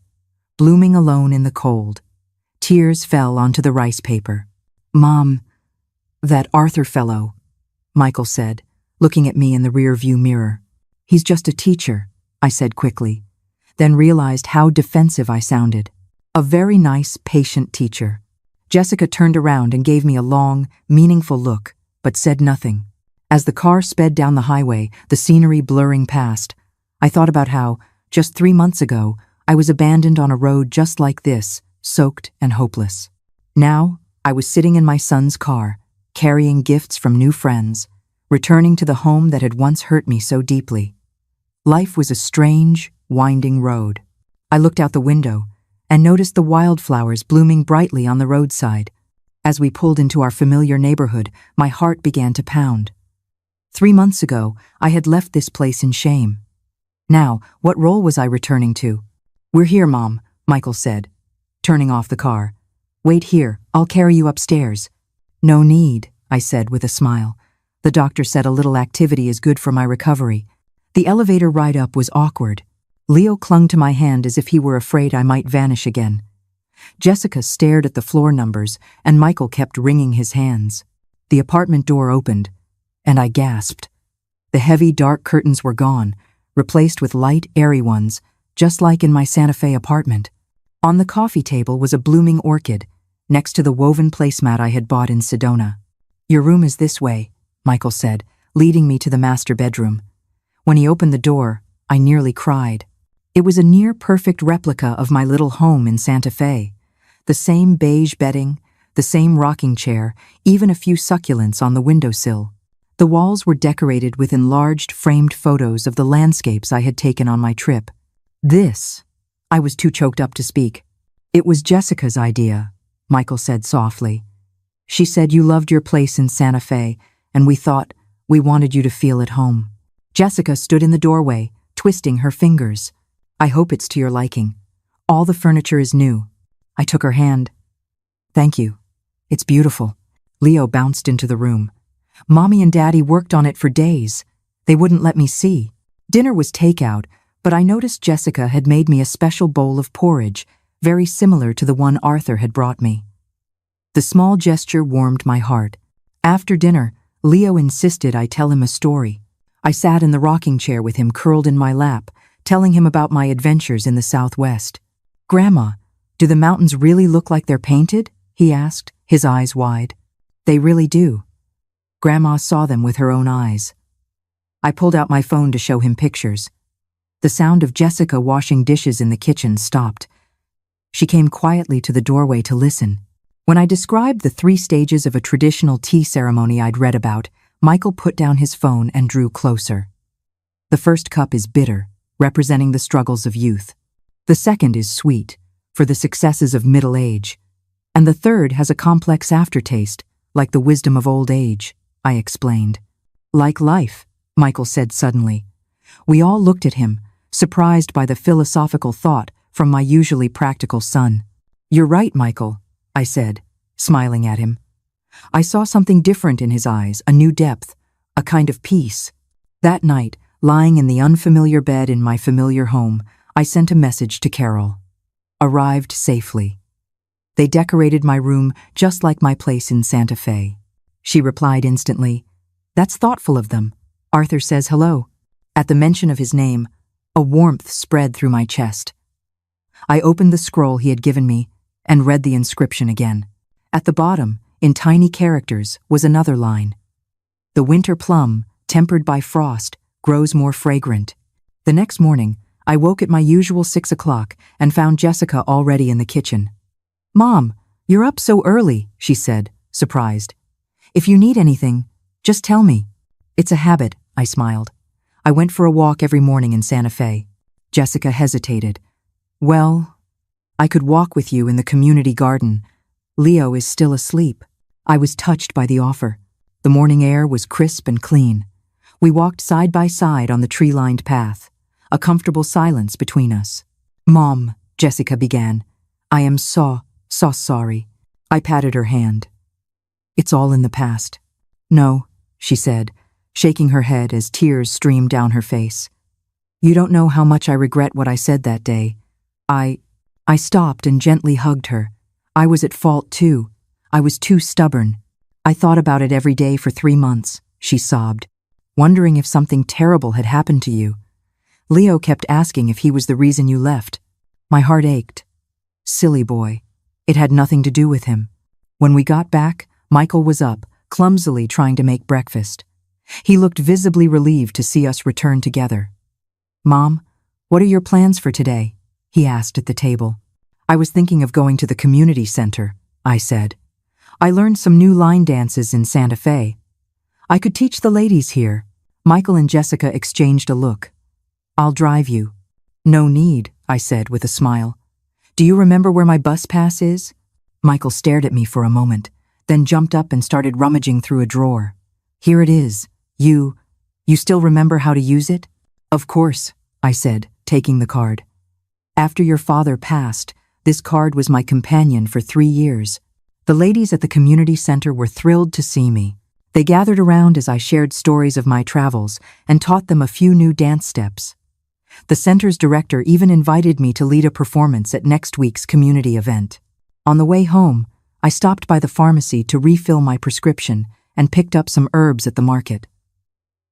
"Blooming alone in the cold." Tears fell onto the rice paper. "Mom, that Arthur fellow," Michael said, looking at me in the rear-view mirror. "He's just a teacher," I said quickly, then realized how defensive I sounded. "A very nice, patient teacher." Jessica turned around and gave me a long, meaningful look, but said nothing. As the car sped down the highway, the scenery blurring past, I thought about how, just 3 months ago, I was abandoned on a road just like this, soaked and hopeless. Now, I was sitting in my son's car, carrying gifts from new friends, returning to the home that had once hurt me so deeply. Life was a strange, winding road. I looked out the window and noticed the wildflowers blooming brightly on the roadside. As we pulled into our familiar neighborhood, my heart began to pound. 3 months ago, I had left this place in shame. Now, what role was I returning to? "We're here, Mom," Michael said, turning off the car. "Wait here, I'll carry you upstairs." "No need," I said with a smile. "The doctor said a little activity is good for my recovery." The elevator ride up was awkward. Leo clung to my hand as if he were afraid I might vanish again. Jessica stared at the floor numbers, and Michael kept wringing his hands. The apartment door opened, and I gasped. The heavy, dark curtains were gone, replaced with light, airy ones, just like in my Santa Fe apartment. On the coffee table was a blooming orchid, next to the woven placemat I had bought in Sedona. "Your room is this way," Michael said, leading me to the master bedroom. When he opened the door, I nearly cried. It was a near-perfect replica of my little home in Santa Fe. The same beige bedding, the same rocking chair, even a few succulents on the windowsill. The walls were decorated with enlarged, framed photos of the landscapes I had taken on my trip. I was too choked up to speak. "It was Jessica's idea," Michael said softly. "She said you loved your place in Santa Fe, and we thought we wanted you to feel at home." Jessica stood in the doorway, twisting her fingers. "I hope it's to your liking. All the furniture is new." I took her hand. "Thank you. It's beautiful." Leo bounced into the room. "Mommy and Daddy worked on it for days. They wouldn't let me see." Dinner was takeout, but I noticed Jessica had made me a special bowl of porridge, very similar to the one Arthur had brought me. The small gesture warmed my heart. After dinner, Leo insisted I tell him a story. I sat in the rocking chair with him curled in my lap, telling him about my adventures in the Southwest. "Grandma, do the mountains really look like they're painted?" he asked, his eyes wide. "They really do." Grandma saw them with her own eyes. I pulled out my phone to show him pictures. The sound of Jessica washing dishes in the kitchen stopped. She came quietly to the doorway to listen. When I described the 3 stages of a traditional tea ceremony I'd read about, Michael put down his phone and drew closer. The first cup is bitter, representing the struggles of youth. The second is sweet, for the successes of middle age. And the third has a complex aftertaste, like the wisdom of old age, I explained. "Like life," Michael said suddenly. We all looked at him, surprised by the philosophical thought from my usually practical son. "You're right, Michael," I said, smiling at him. I saw something different in his eyes, a new depth, a kind of peace. That night, lying in the unfamiliar bed in my familiar home, I sent a message to Carol. Arrived safely. They decorated my room just like my place in Santa Fe. She replied instantly, "That's thoughtful of them. Arthur says hello." At the mention of his name, a warmth spread through my chest. I opened the scroll he had given me and read the inscription again. At the bottom, in tiny characters, was another line. "The winter plum, tempered by frost, grows more fragrant." The next morning, I woke at my usual 6 o'clock and found Jessica already in the kitchen. "Mom, you're up so early," she said, surprised. "If you need anything, just tell me." "It's a habit," I smiled. "I went for a walk every morning in Santa Fe." Jessica hesitated. "Well, I could walk with you in the community garden. Leo is still asleep." I was touched by the offer. The morning air was crisp and clean. We walked side by side on the tree-lined path, a comfortable silence between us. "Mom," Jessica began, "I am so sorry." I patted her hand. "It's all in the past." "No," she said, shaking her head as tears streamed down her face. "You don't know how much I regret what I said that day. I stopped and gently hugged her. I was at fault too. I was too stubborn. I thought about it every day for 3 months, she sobbed, wondering if something terrible had happened to you. Leo kept asking if he was the reason you left. My heart ached. Silly boy. It had nothing to do with him. When we got back, Michael was up, clumsily trying to make breakfast. He looked visibly relieved to see us return together. "Mom, what are your plans for today?" he asked at the table. "I was thinking of going to the community center," I said. "I learned some new line dances in Santa Fe. I could teach the ladies here." Michael and Jessica exchanged a look. "I'll drive you." "No need," I said with a smile. "Do you remember where my bus pass is?" Michael stared at me for a moment, then jumped up and started rummaging through a drawer. "Here it is. You still remember how to use it?" "Of course," I said, taking the card. "After your father passed, this card was my companion for 3 years. The ladies at the community center were thrilled to see me. They gathered around as I shared stories of my travels and taught them a few new dance steps. The center's director even invited me to lead a performance at next week's community event. On the way home, I stopped by the pharmacy to refill my prescription and picked up some herbs at the market.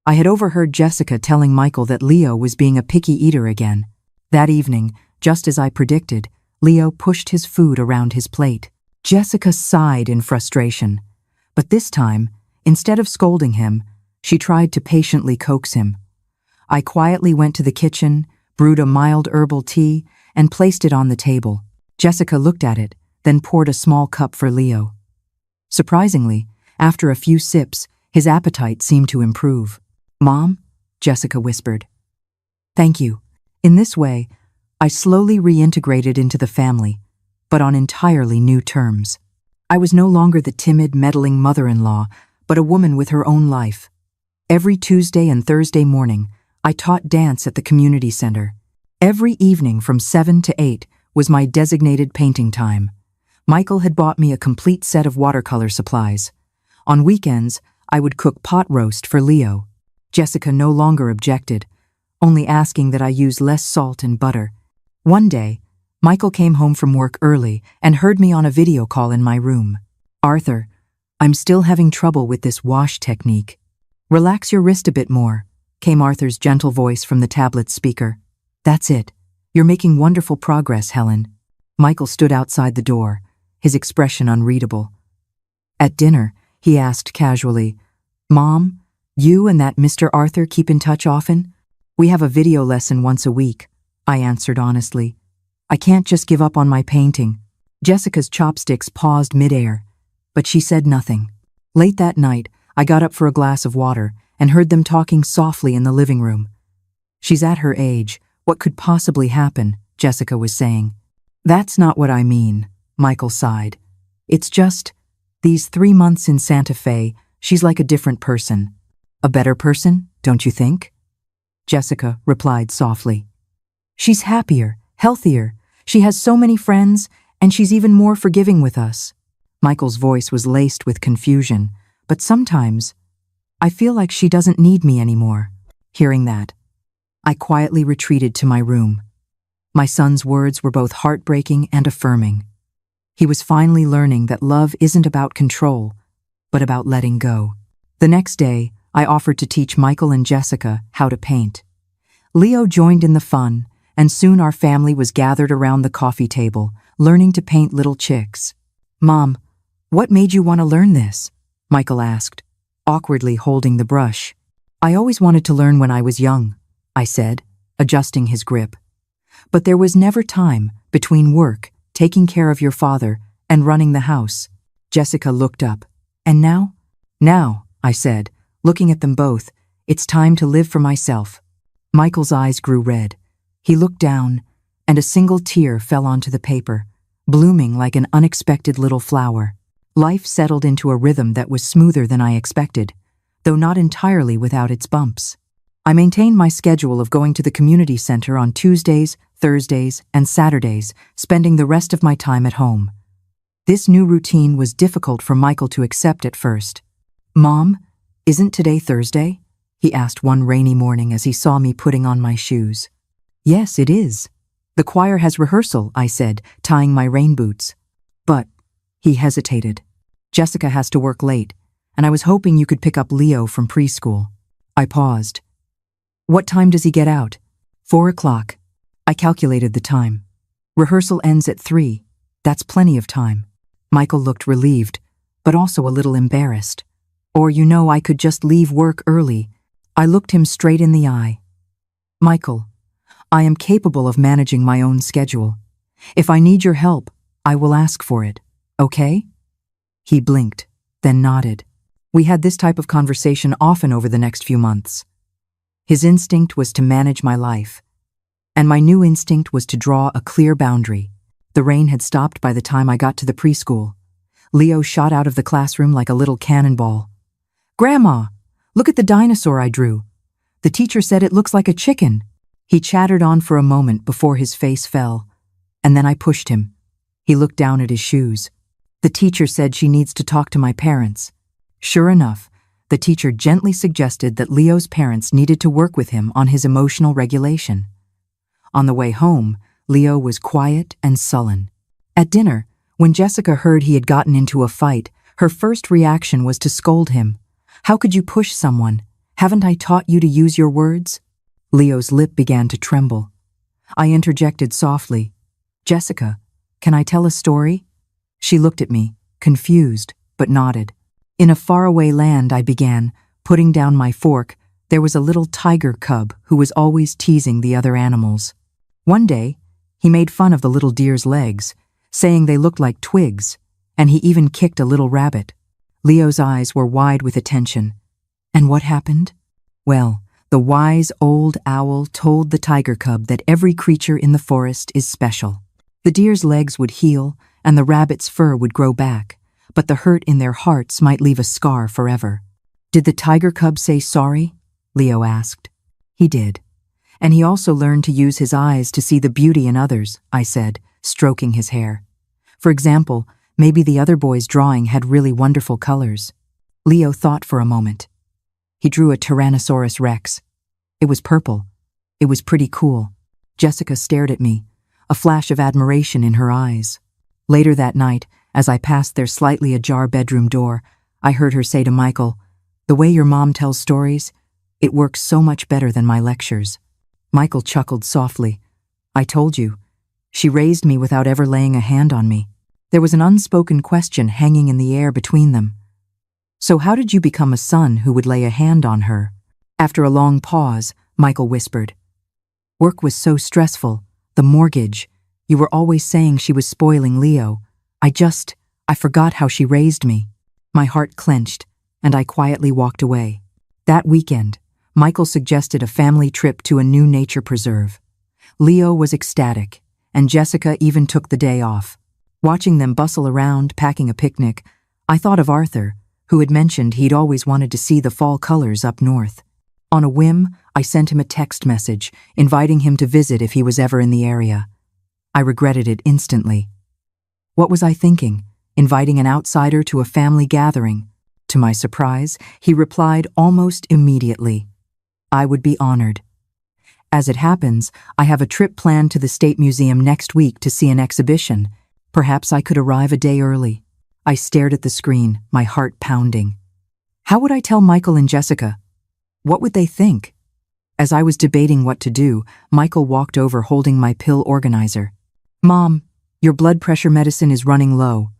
I had overheard Jessica telling Michael that Leo was being a picky eater again. That evening, just as I predicted, Leo pushed his food around his plate. Jessica sighed in frustration, but this time, instead of scolding him, she tried to patiently coax him. I quietly went to the kitchen, brewed a mild herbal tea, and placed it on the table. Jessica looked at it, then poured a small cup for Leo. Surprisingly, after a few sips, his appetite seemed to improve. "Mom?" Jessica whispered. "Thank you." In this way, I slowly reintegrated into the family, but on entirely new terms. I was no longer the timid, meddling mother-in-law, but a woman with her own life. Every Tuesday and Thursday morning, I taught dance at the community center. Every evening from 7 to 8 was my designated painting time. Michael had bought me a complete set of watercolor supplies. On weekends, I would cook pot roast for Leo. Jessica no longer objected, only asking that I use less salt and butter. One day, Michael came home from work early and heard me on a video call in my room. "Arthur, I'm still having trouble with this wash technique. Relax your wrist a bit more," came Arthur's gentle voice from the tablet speaker. That's it. You're making wonderful progress, Helen. Michael stood outside the door, his expression unreadable. At dinner, he asked casually, Mom, you and that Mr. Arthur keep in touch often? We have a video lesson once a week, I answered honestly. I can't just give up on my painting. Jessica's chopsticks paused midair, but she said nothing. Late that night, I got up for a glass of water and heard them talking softly in the living room. She's at her age. What could possibly happen? Jessica was saying. That's not what I mean, Michael sighed. It's just, these 3 months in Santa Fe, she's like a different person. A better person, don't you think? Jessica replied softly. She's happier, healthier. She has so many friends, and she's even more forgiving with us. Michael's voice was laced with confusion, but sometimes I feel like she doesn't need me anymore. Hearing that, I quietly retreated to my room. My son's words were both heartbreaking and affirming. He was finally learning that love isn't about control, but about letting go. The next day, I offered to teach Michael and Jessica how to paint. Leo joined in the fun, and soon our family was gathered around the coffee table, learning to paint little chicks. Mom, what made you want to learn this? Michael asked, awkwardly holding the brush. I always wanted to learn when I was young, I said, adjusting his grip. But there was never time between work, taking care of your father, and running the house. Jessica looked up. And now? Now, I said, looking at them both, it's time to live for myself. Michael's eyes grew red. He looked down, and a single tear fell onto the paper, blooming like an unexpected little flower. Life settled into a rhythm that was smoother than I expected, though not entirely without its bumps. I maintained my schedule of going to the community center on Tuesdays, Thursdays, and Saturdays, spending the rest of my time at home. This new routine was difficult for Michael to accept at first. Mom, isn't today Thursday? He asked one rainy morning as he saw me putting on my shoes. Yes, it is. The choir has rehearsal, I said, tying my rain boots. But, he hesitated. Jessica has to work late, and I was hoping you could pick up Leo from preschool. I paused. What time does he get out? 4 o'clock. I calculated the time. Rehearsal ends at 3. That's plenty of time. Michael looked relieved, but also a little embarrassed. Or I could just leave work early. I looked him straight in the eye. Michael, I am capable of managing my own schedule. If I need your help, I will ask for it, okay? He blinked, then nodded. We had this type of conversation often over the next few months. His instinct was to manage my life, and my new instinct was to draw a clear boundary. The rain had stopped by the time I got to the preschool. Leo shot out of the classroom like a little cannonball. Grandma, look at the dinosaur I drew. The teacher said it looks like a chicken. He chattered on for a moment before his face fell, and then I pushed him. He looked down at his shoes. The teacher said she needs to talk to my parents. Sure enough, the teacher gently suggested that Leo's parents needed to work with him on his emotional regulation. On the way home, Leo was quiet and sullen. At dinner, when Jessica heard he had gotten into a fight, her first reaction was to scold him. How could you push someone? Haven't I taught you to use your words? Leo's lip began to tremble. I interjected softly. Jessica, can I tell a story? She looked at me, confused, but nodded. In a faraway land, I began, putting down my fork. There was a little tiger cub who was always teasing the other animals. One day, he made fun of the little deer's legs, saying they looked like twigs, and he even kicked a little rabbit. Leo's eyes were wide with attention. And what happened? Well, the wise old owl told the tiger cub that every creature in the forest is special. The deer's legs would heal, and the rabbit's fur would grow back, but the hurt in their hearts might leave a scar forever. Did the tiger cub say sorry? Leo asked. He did. And he also learned to use his eyes to see the beauty in others, I said, stroking his hair. For example, maybe the other boy's drawing had really wonderful colors. Leo thought for a moment. He drew a Tyrannosaurus Rex. It was purple. It was pretty cool. Jessica stared at me, a flash of admiration in her eyes. Later that night, as I passed their slightly ajar bedroom door, I heard her say to Michael, "The way your mom tells stories, it works so much better than my lectures." Michael chuckled softly. I told you. She raised me without ever laying a hand on me. There was an unspoken question hanging in the air between them. So how did you become a son who would lay a hand on her? After a long pause, Michael whispered. Work was so stressful. The mortgage. You were always saying she was spoiling Leo. I forgot how she raised me. My heart clenched, and I quietly walked away. That weekend, Michael suggested a family trip to a new nature preserve. Leo was ecstatic, and Jessica even took the day off. Watching them bustle around, packing a picnic, I thought of Arthur, who had mentioned he'd always wanted to see the fall colors up north. On a whim, I sent him a text message, inviting him to visit if he was ever in the area. I regretted it instantly. What was I thinking? Inviting an outsider to a family gathering? To my surprise, he replied almost immediately. I would be honored. As it happens, I have a trip planned to the State Museum next week to see an exhibition. Perhaps I could arrive a day early. I stared at the screen, my heart pounding. How would I tell Michael and Jessica? What would they think? As I was debating what to do, Michael walked over holding my pill organizer. Mom, your blood pressure medicine is running low.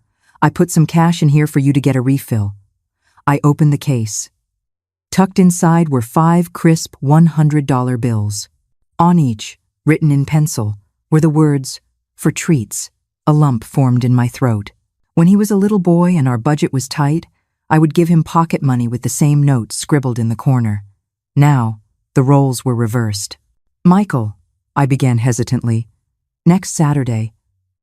I put some cash in here for you to get a refill. I opened the case. Tucked inside were 5 crisp $100 bills. On each, written in pencil, were the words, "For treats." A lump formed in my throat. When he was a little boy and our budget was tight, I would give him pocket money with the same notes scribbled in the corner. Now, the roles were reversed. Michael, I began hesitantly, next Saturday,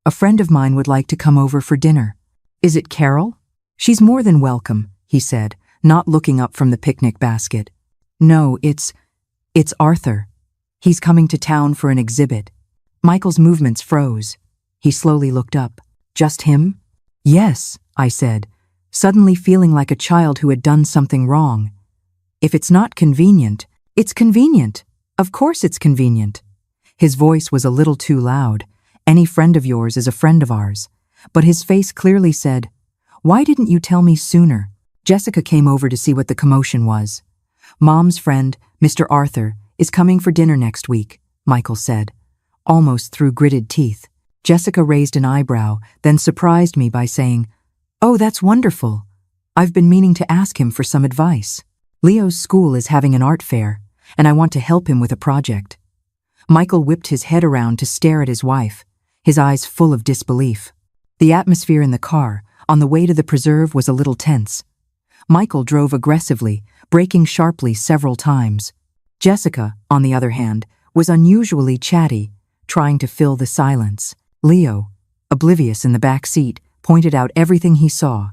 a friend of mine would like to come over for dinner. Is it Carol? She's more than welcome, he said, not looking up from the picnic basket. No, it's Arthur. He's coming to town for an exhibit. Michael's movements froze. He slowly looked up. Just him? Yes, I said, suddenly feeling like a child who had done something wrong. If it's not convenient, it's convenient. Of course it's convenient. His voice was a little too loud. Any friend of yours is a friend of ours. But his face clearly said, why didn't you tell me sooner? Jessica came over to see what the commotion was. Mom's friend, Mr. Arthur, is coming for dinner next week, Michael said, almost through gritted teeth. Jessica raised an eyebrow, then surprised me by saying, oh, that's wonderful. I've been meaning to ask him for some advice. Leo's school is having an art fair, and I want to help him with a project. Michael whipped his head around to stare at his wife, his eyes full of disbelief. The atmosphere in the car, on the way to the preserve, was a little tense. Michael drove aggressively, braking sharply several times. Jessica, on the other hand, was unusually chatty, trying to fill the silence. Leo, oblivious in the back seat, pointed out everything he saw.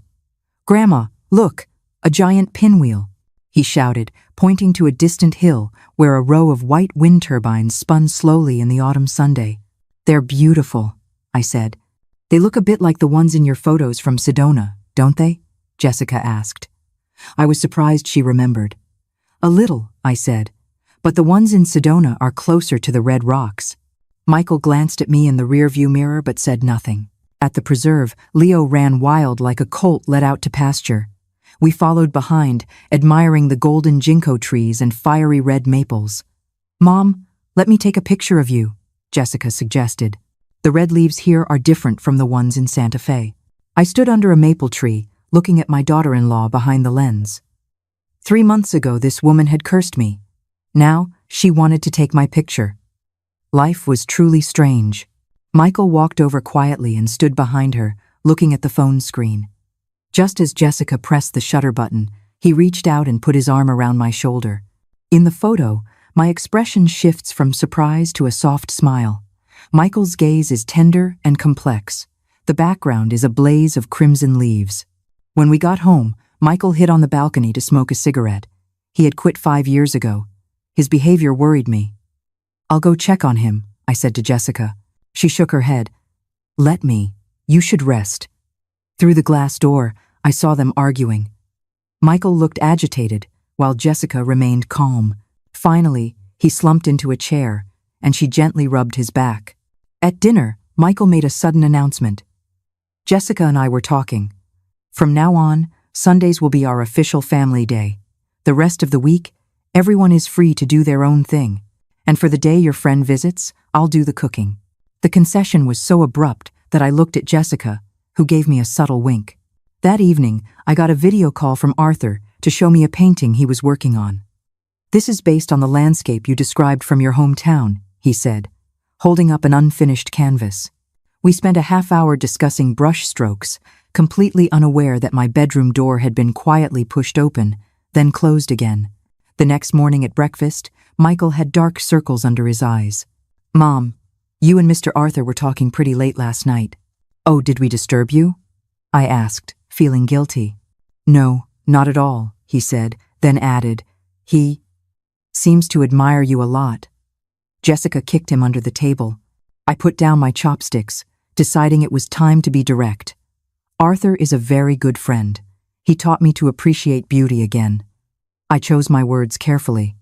Grandma, look, a giant pinwheel, he shouted, pointing to a distant hill where a row of white wind turbines spun slowly in the autumn Sunday. They're beautiful, I said. They look a bit like the ones in your photos from Sedona, don't they? Jessica asked. I was surprised she remembered. A little, I said, but the ones in Sedona are closer to the red rocks. Michael glanced at me in the rearview mirror but said nothing. At the preserve, Leo ran wild like a colt let out to pasture. We followed behind, admiring the golden ginkgo trees and fiery red maples. Mom, let me take a picture of you, Jessica suggested. The red leaves here are different from the ones in Santa Fe. I stood under a maple tree, looking at my daughter-in-law behind the lens. 3 months ago, this woman had cursed me. Now, she wanted to take my picture. Life was truly strange. Michael walked over quietly and stood behind her, looking at the phone screen. Just as Jessica pressed the shutter button, he reached out and put his arm around my shoulder. In the photo, my expression shifts from surprise to a soft smile. Michael's gaze is tender and complex. The background is a blaze of crimson leaves. When we got home, Michael hid on the balcony to smoke a cigarette. He had quit 5 years ago. His behavior worried me. I'll go check on him, I said to Jessica. She shook her head. Let me. You should rest. Through the glass door, I saw them arguing. Michael looked agitated, while Jessica remained calm. Finally, he slumped into a chair, and she gently rubbed his back. At dinner, Michael made a sudden announcement. Jessica and I were talking. From now on, Sundays will be our official family day. The rest of the week, everyone is free to do their own thing. And for the day your friend visits, I'll do the cooking." The concession was so abrupt that I looked at Jessica, who gave me a subtle wink. That evening, I got a video call from Arthur to show me a painting he was working on. "This is based on the landscape you described from your hometown," he said, holding up an unfinished canvas. We spent a half-hour discussing brush strokes, completely unaware that my bedroom door had been quietly pushed open, then closed again. The next morning at breakfast, Michael had dark circles under his eyes. "Mom, you and Mr. Arthur were talking pretty late last night." "Oh, did we disturb you?" I asked, feeling guilty. "No, not at all," he said, then added, "He seems to admire you a lot." Jessica kicked him under the table. I put down my chopsticks, deciding it was time to be direct. "Arthur is a very good friend. He taught me to appreciate beauty again." I chose my words carefully.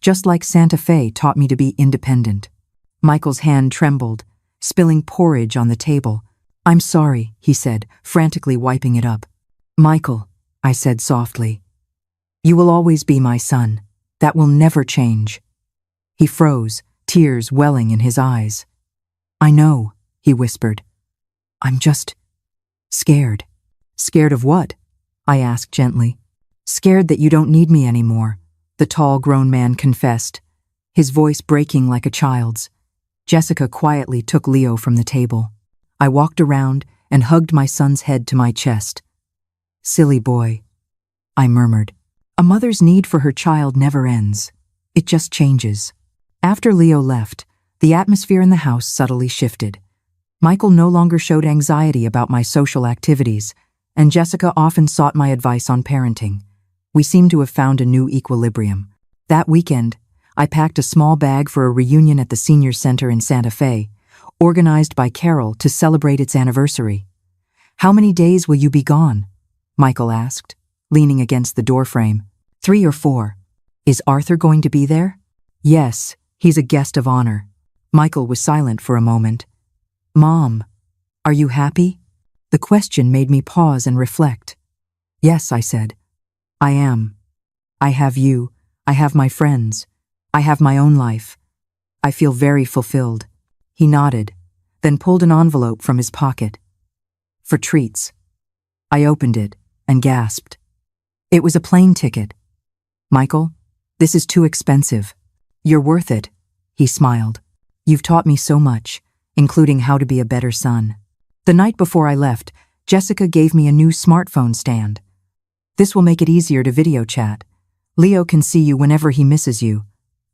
"Just like Santa Fe taught me to be independent." Michael's hand trembled, spilling porridge on the table. "I'm sorry," he said, frantically wiping it up. "Michael," I said softly, "you will always be my son. That will never change." He froze, tears welling in his eyes. "I know," he whispered. "I'm just scared." "Scared of what?" I asked gently. "Scared that you don't need me anymore," the tall grown man confessed, his voice breaking like a child's. Jessica quietly took Leo from the table. I walked around and hugged my son's head to my chest. "Silly boy," I murmured. "A mother's need for her child never ends. It just changes." After Leo left, the atmosphere in the house subtly shifted. Michael no longer showed anxiety about my social activities, and Jessica often sought my advice on parenting. We seemed to have found a new equilibrium. That weekend, I packed a small bag for a reunion at the senior center in Santa Fe, organized by Carol to celebrate its anniversary. "How many days will you be gone?" Michael asked, leaning against the doorframe. 3 or 4. "Is Arthur going to be there?" "Yes, he's a guest of honor." Michael was silent for a moment. "Mom, are you happy?" The question made me pause and reflect. "Yes," I said. "I am. I have you. I have my friends. I have my own life. I feel very fulfilled." He nodded, then pulled an envelope from his pocket. "For treats." I opened it and gasped. It was a plane ticket. "Michael, this is too expensive. You're worth it," he smiled. "You've taught me so much, including how to be a better son." The night before I left, Jessica gave me a new smartphone stand. "This will make it easier to video chat. Leo can see you whenever he misses you."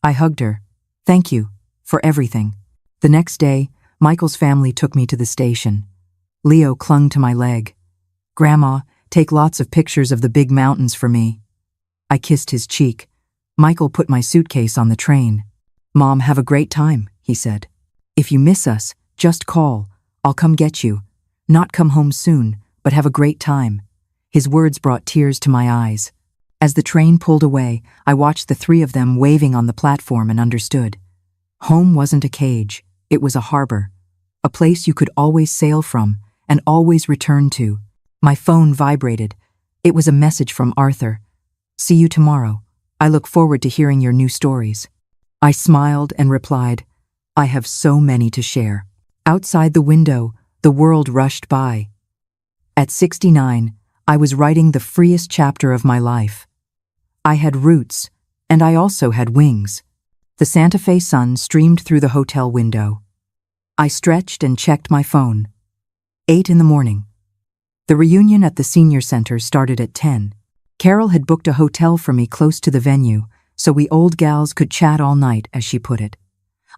I hugged her. "Thank you for everything." The next day, Michael's family took me to the station. Leo clung to my leg. "Grandma, take lots of pictures of the big mountains for me." I kissed his cheek. Michael put my suitcase on the train. "Mom, have a great time," he said. "If you miss us, just call. I'll come get you. Not come home soon, but have a great time." His words brought tears to my eyes. As the train pulled away, I watched the 3 of them waving on the platform and understood. Home wasn't a cage, it was a harbor. A place you could always sail from and always return to. My phone vibrated. It was a message from Arthur. "See you tomorrow. I look forward to hearing your new stories." I smiled and replied, "I have so many to share." Outside the window, the world rushed by. At 69, I was writing the freest chapter of my life. I had roots, and I also had wings. The Santa Fe sun streamed through the hotel window. I stretched and checked my phone. 8 in the morning. The reunion at the senior center started at 10. Carol had booked a hotel for me close to the venue, so we old gals could chat all night, as she put it.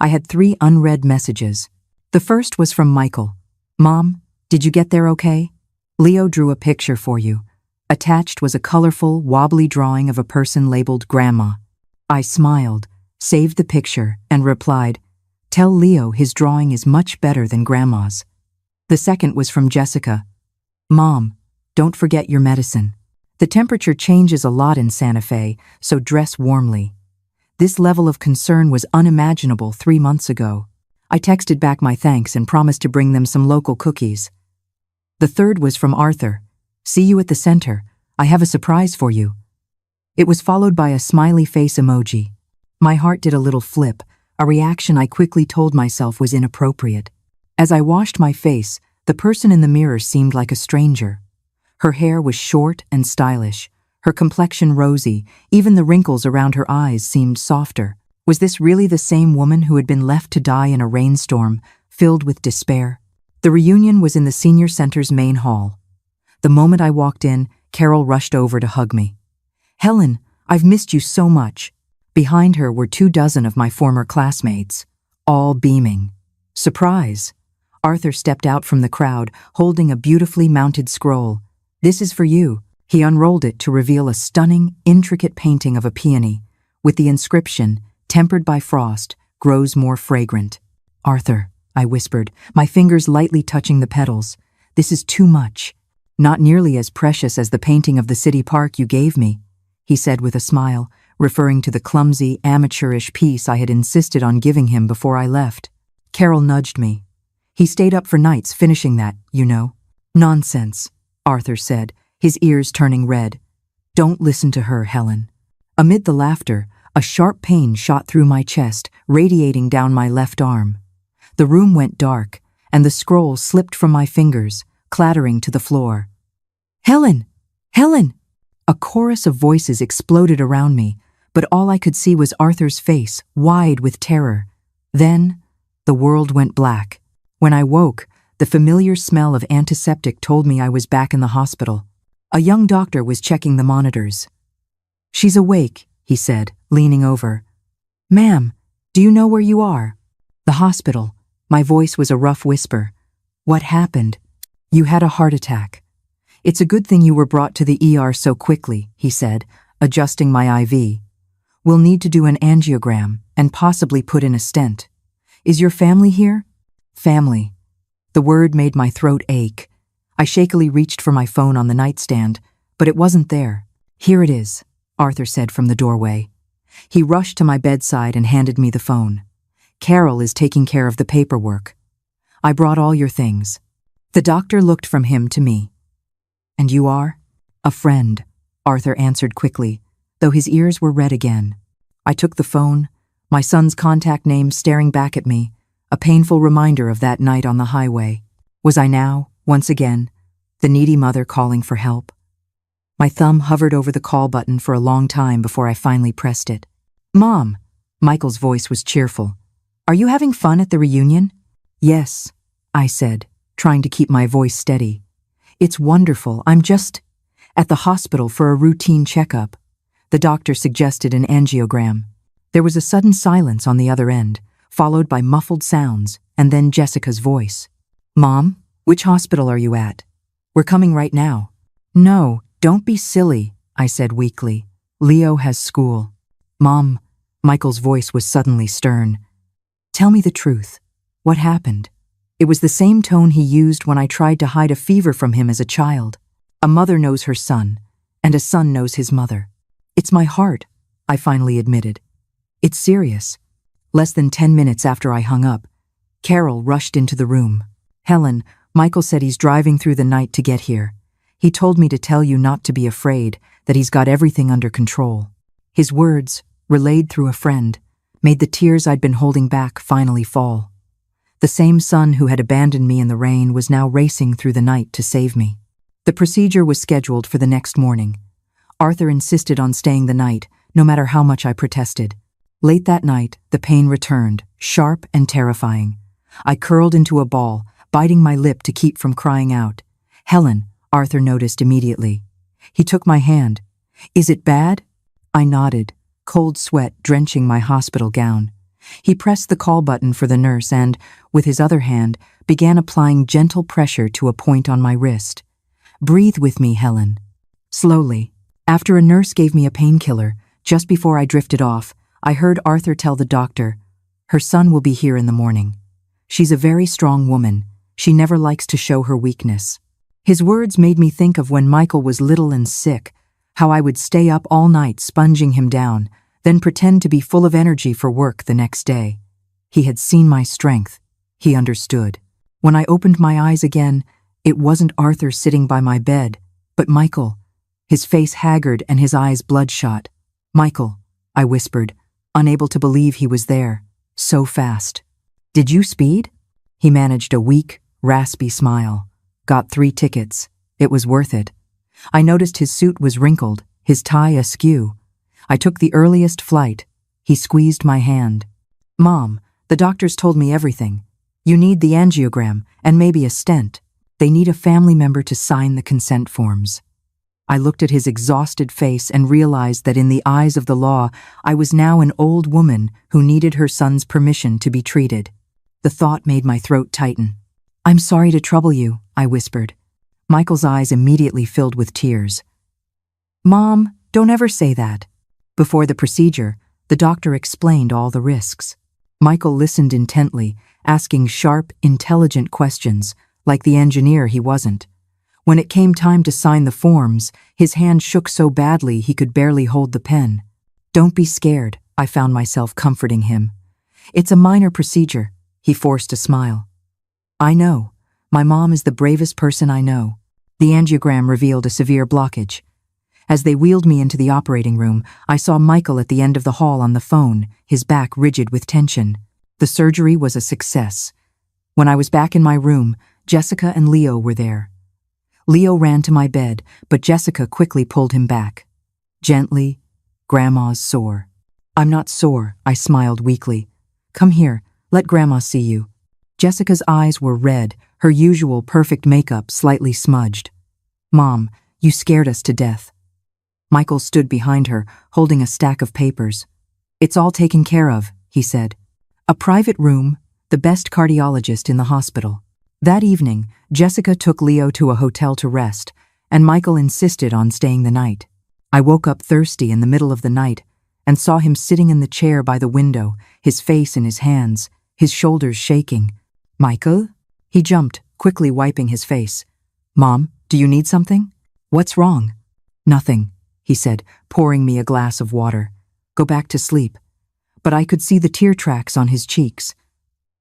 I had 3 unread messages. The first was from Michael. "Mom, did you get there okay? Leo drew a picture for you." Attached was a colorful, wobbly drawing of a person labeled Grandma. I smiled, saved the picture, and replied, "Tell Leo his drawing is much better than Grandma's." The second was from Jessica. "Mom, don't forget your medicine. The temperature changes a lot in Santa Fe, so dress warmly." This level of concern was unimaginable 3 months ago. I texted back my thanks and promised to bring them some local cookies. The third was from Arthur. "See you at the center. I have a surprise for you." It was followed by a smiley face emoji. My heart did a little flip, a reaction I quickly told myself was inappropriate. As I washed my face, the person in the mirror seemed like a stranger. Her hair was short and stylish, her complexion rosy, even the wrinkles around her eyes seemed softer. Was this really the same woman who had been left to die in a rainstorm, filled with despair? The reunion was in the senior center's main hall. The moment I walked in, Carol rushed over to hug me. "Helen, I've missed you so much." Behind her were 24 of my former classmates, all beaming. Surprise! Arthur stepped out from the crowd, holding a beautifully mounted scroll. "This is for you." He unrolled it to reveal a stunning, intricate painting of a peony, with the inscription, "Tempered by frost, grows more fragrant." "Arthur," I whispered, my fingers lightly touching the petals, "this is too much." "Not nearly as precious as the painting of the city park you gave me," he said with a smile, referring to the clumsy, amateurish piece I had insisted on giving him before I left. Carol nudged me. "He stayed up for nights finishing that, you know." "Nonsense," Arthur said, his ears turning red. "Don't listen to her, Helen." Amid the laughter, a sharp pain shot through my chest, radiating down my left arm. The room went dark, and the scroll slipped from my fingers, clattering to the floor. "Helen! Helen!" A chorus of voices exploded around me, but all I could see was Arthur's face, wide with terror. Then, the world went black. When I woke, the familiar smell of antiseptic told me I was back in the hospital. A young doctor was checking the monitors. "She's awake," he said, leaning over. "Ma'am, do you know where you are?" "The hospital." My voice was a rough whisper. "What happened?" "You had a heart attack. It's a good thing you were brought to the ER so quickly," he said, adjusting my IV. "We'll need to do an angiogram and possibly put in a stent. Is your family here?" "Family." The word made my throat ache. I shakily reached for my phone on the nightstand, but it wasn't there. "Here it is," Arthur said from the doorway. He rushed to my bedside and handed me the phone. "Carol is taking care of the paperwork. I brought all your things." The doctor looked from him to me. "And you are?" "A friend," Arthur answered quickly, though his ears were red again. I took the phone, my son's contact name staring back at me, a painful reminder of that night on the highway. Was I now, once again, the needy mother calling for help? My thumb hovered over the call button for a long time before I finally pressed it. "Mom," Michael's voice was cheerful. "Are you having fun at the reunion?" "Yes," I said, trying to keep my voice steady. "It's wonderful. I'm just at the hospital for a routine checkup." The doctor suggested an angiogram. There was a sudden silence on the other end, followed by muffled sounds, and then Jessica's voice. "Mom, which hospital are you at?" "We're coming right now." "No, don't be silly," I said weakly. "Leo has school." "Mom," Michael's voice was suddenly stern. "Tell me the truth. What happened?" It was the same tone he used when I tried to hide a fever from him as a child. A mother knows her son, and a son knows his mother. "It's my heart," I finally admitted. "It's serious." Less than 10 minutes after I hung up, Carol rushed into the room. "Helen, Michael said he's driving through the night to get here. He told me to tell you not to be afraid, that he's got everything under control." His words, relayed through a friend, made the tears I'd been holding back finally fall. The same son who had abandoned me in the rain was now racing through the night to save me. The procedure was scheduled for the next morning. Arthur insisted on staying the night, no matter how much I protested. Late that night, the pain returned, sharp and terrifying. I curled into a ball, biting my lip to keep from crying out. "Helen," Arthur noticed immediately. He took my hand. "Is it bad?" I nodded, cold sweat drenching my hospital gown. He pressed the call button for the nurse and, with his other hand, began applying gentle pressure to a point on my wrist. "Breathe with me, Helen." Slowly, after a nurse gave me a painkiller, just before I drifted off, I heard Arthur tell the doctor, "Her son will be here in the morning. She's a very strong woman. She never likes to show her weakness." His words made me think of when Michael was little and sick, how I would stay up all night sponging him down, then pretend to be full of energy for work the next day. He had seen my strength. He understood. When I opened my eyes again, it wasn't Arthur sitting by my bed, but Michael, his face haggard and his eyes bloodshot. "Michael," I whispered, unable to believe he was there. So fast. Did you speed? He managed a weak, raspy smile. Got 3 tickets. It was worth it. I noticed his suit was wrinkled, his tie askew. I took the earliest flight. He squeezed my hand. Mom, the doctors told me everything. You need the angiogram and maybe a stent. They need a family member to sign the consent forms. I looked at his exhausted face and realized that in the eyes of the law, I was now an old woman who needed her son's permission to be treated. The thought made my throat tighten. I'm sorry to trouble you, I whispered. Michael's eyes immediately filled with tears. Mom, don't ever say that. Before the procedure, the doctor explained all the risks. Michael listened intently, asking sharp, intelligent questions, like the engineer he wasn't. When it came time to sign the forms, his hand shook so badly he could barely hold the pen. Don't be scared, I found myself comforting him. It's a minor procedure. He forced a smile. I know. My mom is the bravest person I know. The angiogram revealed a severe blockage. As they wheeled me into the operating room, I saw Michael at the end of the hall on the phone, his back rigid with tension. The surgery was a success. When I was back in my room, Jessica and Leo were there. Leo ran to my bed, but Jessica quickly pulled him back. Gently, Grandma's sore. I'm not sore, I smiled weakly. Come here, let Grandma see you. Jessica's eyes were red, her usual perfect makeup slightly smudged. Mom, you scared us to death. Michael stood behind her, holding a stack of papers. It's all taken care of, he said. A private room, the best cardiologist in the hospital. That evening, Jessica took Leo to a hotel to rest, and Michael insisted on staying the night. I woke up thirsty in the middle of the night and saw him sitting in the chair by the window, his face in his hands, his shoulders shaking. Michael? He jumped, quickly wiping his face. Mom, do you need something? What's wrong? Nothing, he said, pouring me a glass of water. Go back to sleep. But I could see the tear tracks on his cheeks.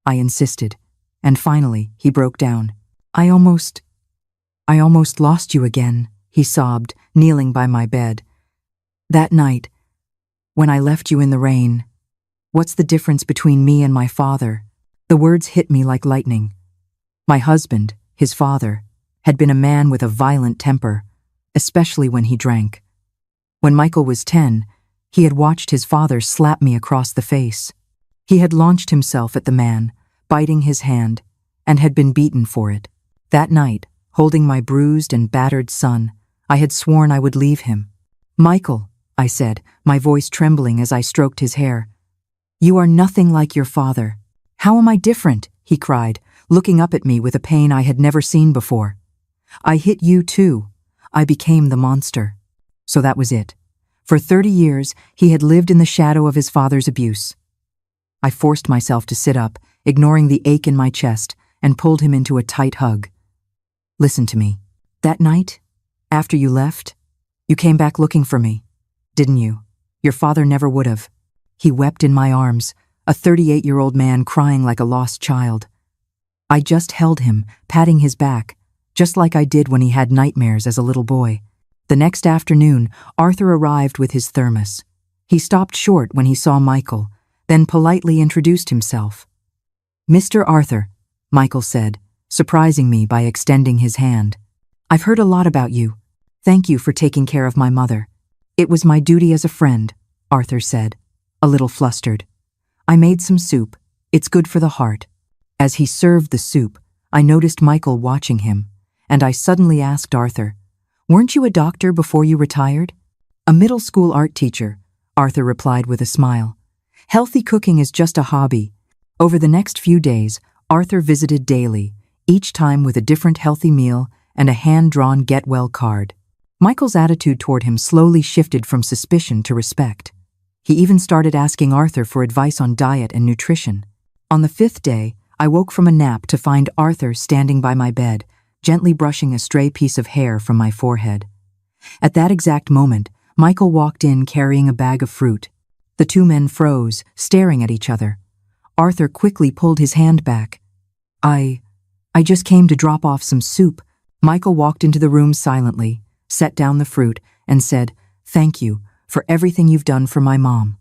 I insisted. And finally, he broke down. I almost lost you again, he sobbed, kneeling by my bed. That night, when I left you in the rain, what's the difference between me and my father? The words hit me like lightning. My husband, his father, had been a man with a violent temper, especially when he drank. When Michael was 10, he had watched his father slap me across the face. He had launched himself at the man, biting his hand, and had been beaten for it. That night, holding my bruised and battered son, I had sworn I would leave him. Michael, I said, my voice trembling as I stroked his hair. You are nothing like your father. How am I different? He cried, looking up at me with a pain I had never seen before. I hit you too. I became the monster. So that was it. For 30 years, he had lived in the shadow of his father's abuse. I forced myself to sit up, ignoring the ache in my chest, and pulled him into a tight hug. Listen to me. That night, after you left, you came back looking for me, didn't you? Your father never would have. He wept in my arms, a 38-year-old man crying like a lost child. I just held him, patting his back, just like I did when he had nightmares as a little boy. The next afternoon, Arthur arrived with his thermos. He stopped short when he saw Michael, then politely introduced himself. Mr. Arthur, Michael said, surprising me by extending his hand. I've heard a lot about you. Thank you for taking care of my mother. It was my duty as a friend, Arthur said, a little flustered. I made some soup. It's good for the heart. As he served the soup, I noticed Michael watching him, and I suddenly asked Arthur, weren't you a doctor before you retired? A middle school art teacher, Arthur replied with a smile. Healthy cooking is just a hobby. Over the next few days, Arthur visited daily, each time with a different healthy meal and a hand-drawn get-well card. Michael's attitude toward him slowly shifted from suspicion to respect. He even started asking Arthur for advice on diet and nutrition. On the 5th day, I woke from a nap to find Arthur standing by my bed, gently brushing a stray piece of hair from my forehead. At that exact moment, Michael walked in carrying a bag of fruit. The two men froze, staring at each other. Arthur quickly pulled his hand back. I just came to drop off some soup. Michael walked into the room silently, set down the fruit, and said, Thank you for everything you've done for my mom.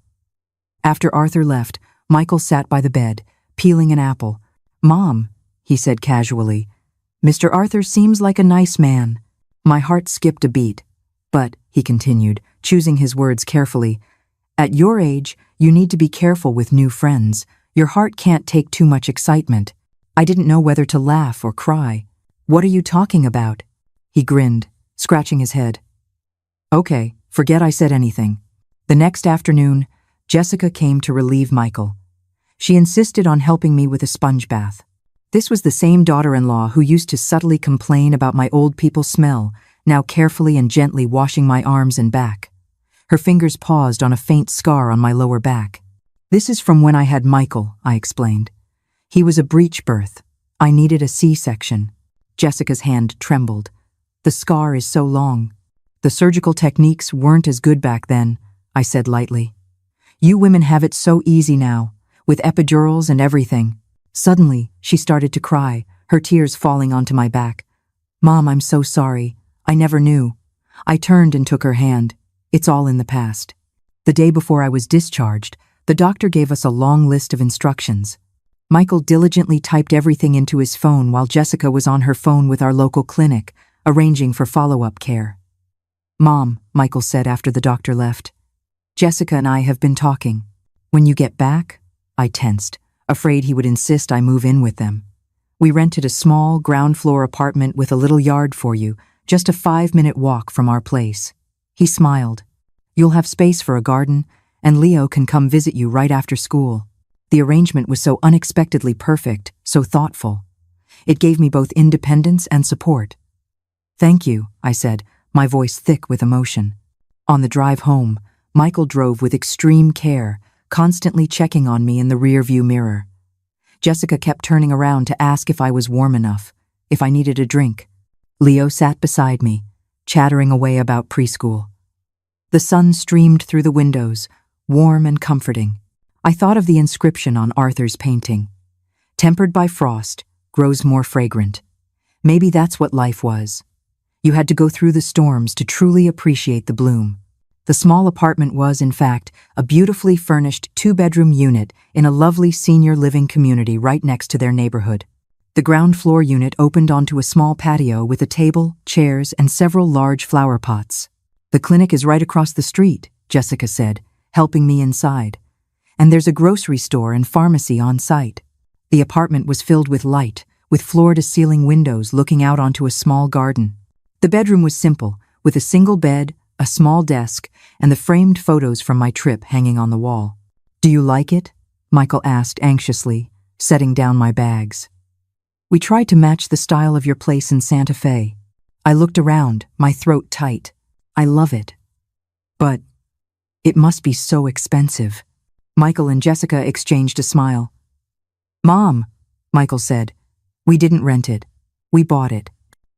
After Arthur left, Michael sat by the bed, peeling an apple. "Mom," he said casually, "Mr. Arthur seems like a nice man." My heart skipped a beat. "But," he continued, choosing his words carefully, "at your age, you need to be careful with new friends. Your heart can't take too much excitement." I didn't know whether to laugh or cry. "What are you talking about?" He grinned, scratching his head. "Okay, forget I said anything." The next afternoon, Jessica came to relieve Michael. She insisted on helping me with a sponge bath. This was the same daughter-in-law who used to subtly complain about my old people smell, now carefully and gently washing my arms and back. Her fingers paused on a faint scar on my lower back. "This is from when I had Michael," I explained. "He was a breech birth. I needed a C-section." Jessica's hand trembled. "The scar is so long." "The surgical techniques weren't as good back then," I said lightly. "You women have it so easy now, with epidurals and everything." Suddenly, she started to cry, her tears falling onto my back. "Mom, I'm so sorry. I never knew." I turned and took her hand. "It's all in the past." The day before I was discharged, the doctor gave us a long list of instructions. Michael diligently typed everything into his phone while Jessica was on her phone with our local clinic, arranging for follow-up care. "Mom," Michael said after the doctor left, "Jessica and I have been talking. When you get back?" I tensed, afraid he would insist I move in with them. "We rented a small ground-floor apartment with a little yard for you, just a 5-minute walk from our place." He smiled. "You'll have space for a garden, and Leo can come visit you right after school." The arrangement was so unexpectedly perfect, so thoughtful. It gave me both independence and support. "Thank you," I said, my voice thick with emotion. On the drive home, Michael drove with extreme care, constantly checking on me in the rearview mirror. Jessica kept turning around to ask if I was warm enough, if I needed a drink. Leo sat beside me, chattering away about preschool. The sun streamed through the windows, warm and comforting. I thought of the inscription on Arthur's painting. "Tempered by frost, grows more fragrant." Maybe that's what life was. You had to go through the storms to truly appreciate the bloom. The small apartment was, in fact, a beautifully furnished 2-bedroom unit in a lovely senior living community right next to their neighborhood. The ground floor unit opened onto a small patio with a table, chairs, and several large flower pots. "The clinic is right across the street," Jessica said, helping me inside. "And there's a grocery store and pharmacy on site." The apartment was filled with light, with floor-to-ceiling windows looking out onto a small garden. The bedroom was simple, with a single bed, a small desk, and the framed photos from my trip hanging on the wall. "Do you like it?" Michael asked anxiously, setting down my bags. "We tried to match the style of your place in Santa Fe." I looked around, my throat tight. "I love it. But it must be so expensive." Michael and Jessica exchanged a smile. "Mom," Michael said, "we didn't rent it. We bought it."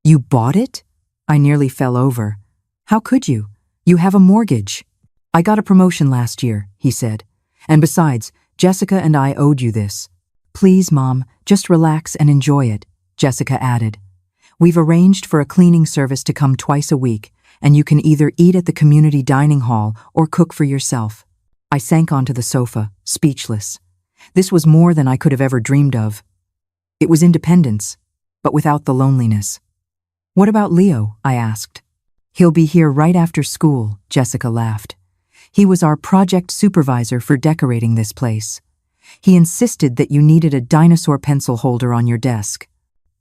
"You bought it?" I nearly fell over. "How could you? You have a mortgage." "I got a promotion last year," he said. "And besides, Jessica and I owed you this." "Please, Mom, just relax and enjoy it," Jessica added. "We've arranged for a cleaning service to come twice a week, and you can either eat at the community dining hall or cook for yourself." I sank onto the sofa, speechless. This was more than I could have ever dreamed of. It was independence, but without the loneliness. "What about Leo?" I asked. "He'll be here right after school," Jessica laughed. "He was our project supervisor for decorating this place. He insisted that you needed a dinosaur pencil holder on your desk."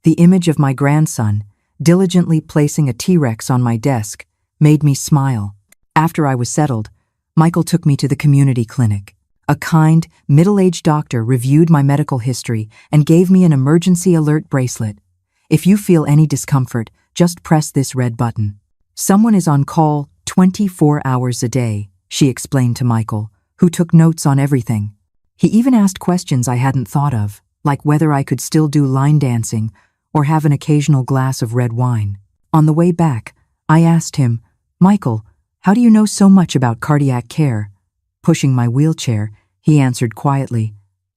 The image of my grandson, diligently placing a T-Rex on my desk, made me smile. After I was settled, Michael took me to the community clinic. A kind, middle-aged doctor reviewed my medical history and gave me an emergency alert bracelet. "If you feel any discomfort, just press this red button. Someone is on call 24 hours a day," she explained to Michael, who took notes on everything. He even asked questions I hadn't thought of, like whether I could still do line dancing or have an occasional glass of red wine. On the way back, I asked him, "Michael, how do you know so much about cardiac care?" Pushing my wheelchair, he answered quietly,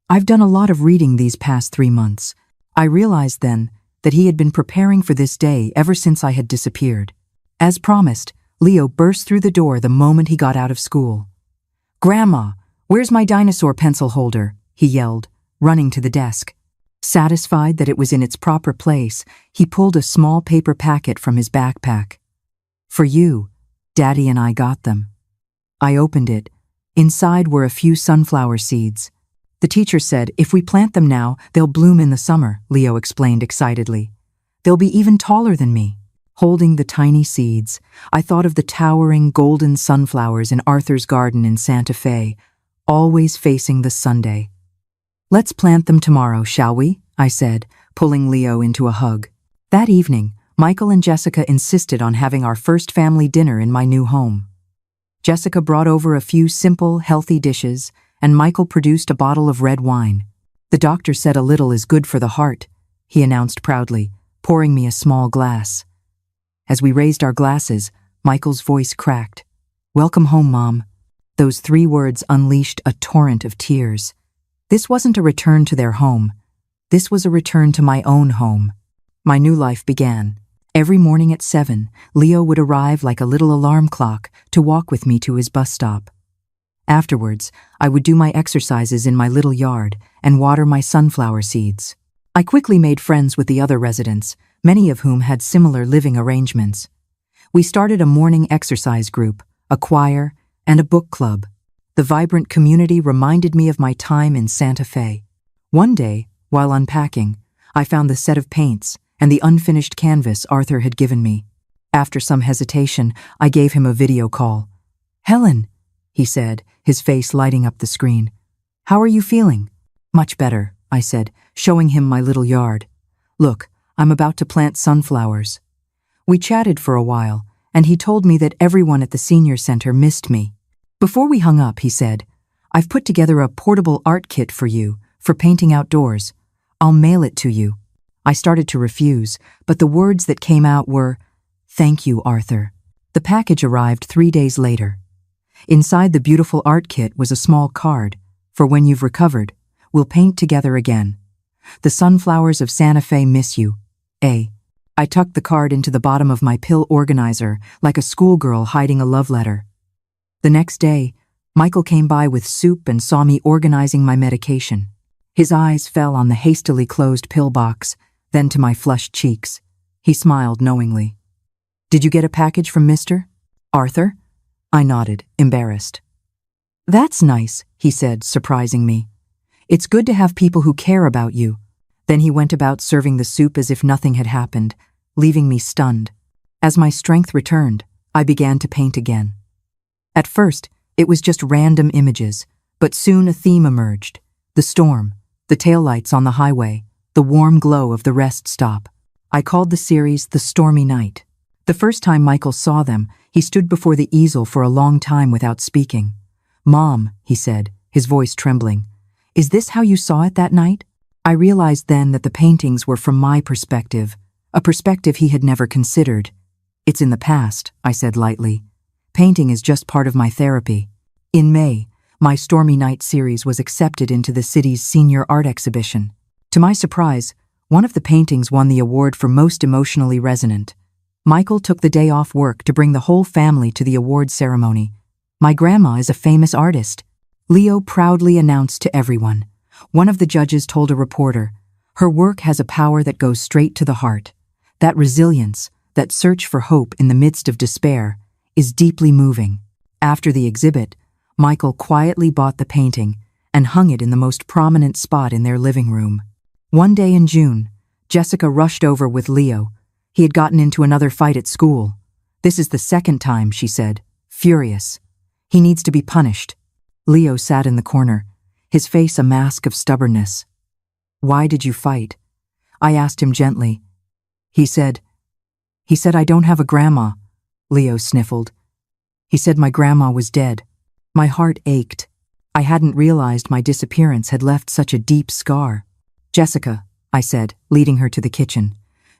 "I've done a lot of reading these past 3 months." I realized then that he had been preparing for this day ever since I had disappeared. As promised, Leo burst through the door the moment he got out of school. "Grandma, where's my dinosaur pencil holder?" he yelled, running to the desk. Satisfied that it was in its proper place, he pulled a small paper packet from his backpack. For you, Daddy and I got them. I opened it. Inside were a few sunflower seeds. The teacher said, if we plant them now, they'll bloom in the summer, Leo explained excitedly. They'll be even taller than me. Holding the tiny seeds, I thought of the towering golden sunflowers in Arthur's garden in Santa Fe, always facing the Sunday. Let's plant them tomorrow, shall we? I said, pulling Leo into a hug. That evening, Michael and Jessica insisted on having our first family dinner in my new home. Jessica brought over a few simple, healthy dishes, and Michael produced a bottle of red wine. The doctor said a little is good for the heart, he announced proudly, pouring me a small glass. As we raised our glasses, Michael's voice cracked. Welcome home, Mom. Those 3 words unleashed a torrent of tears. This wasn't a return to their home. This was a return to my own home. My new life began. Every morning at 7, Leo would arrive like a little alarm clock to walk with me to his bus stop. Afterwards, I would do my exercises in my little yard and water my sunflower seeds. I quickly made friends with the other residents, many of whom had similar living arrangements. We started a morning exercise group, a choir, and a book club. The vibrant community reminded me of my time in Santa Fe. One day, while unpacking, I found the set of paints and the unfinished canvas Arthur had given me. After some hesitation, I gave him a video call. Helen, he said, his face lighting up the screen. How are you feeling? Much better, I said, showing him my little yard. Look, I'm about to plant sunflowers. We chatted for a while, and he told me that everyone at the senior center missed me. Before we hung up, he said, I've put together a portable art kit for you, for painting outdoors. I'll mail it to you. I started to refuse, but the words that came out were, Thank you, Arthur. The package arrived 3 days later. Inside the beautiful art kit was a small card. For when you've recovered, we'll paint together again. The sunflowers of Santa Fe miss you. A. I tucked the card into the bottom of my pill organizer like a schoolgirl hiding a love letter. The next day, Michael came by with soup and saw me organizing my medication. His eyes fell on the hastily closed pill box, then to my flushed cheeks. He smiled knowingly. Did you get a package from Mr. Arthur? I nodded, embarrassed. That's nice, he said, surprising me. It's good to have people who care about you. Then he went about serving the soup as if nothing had happened, leaving me stunned. As my strength returned, I began to paint again. At first, it was just random images, but soon a theme emerged. The storm, the taillights on the highway, the warm glow of the rest stop. I called the series The Stormy Night. The first time Michael saw them, he stood before the easel for a long time without speaking. Mom, he said, his voice trembling, is this how you saw it that night? I realized then that the paintings were from my perspective, a perspective he had never considered. It's in the past, I said lightly. Painting is just part of my therapy. In May, my Stormy Night series was accepted into the city's senior art exhibition. To my surprise, one of the paintings won the award for Most Emotionally Resonant. Michael took the day off work to bring the whole family to the award ceremony. My grandma is a famous artist, Leo proudly announced to everyone. One of the judges told a reporter, her work has a power that goes straight to the heart. That resilience, that search for hope in the midst of despair, is deeply moving. After the exhibit, Michael quietly bought the painting and hung it in the most prominent spot in their living room. One day in June, Jessica rushed over with Leo. He had gotten into another fight at school. This is the second time, she said, furious. He needs to be punished. Leo sat in the corner, his face a mask of stubbornness. Why did you fight? I asked him gently. He said, I don't have a grandma. Leo sniffled. He said my grandma was dead. My heart ached. I hadn't realized my disappearance had left such a deep scar. Jessica, I said, leading her to the kitchen.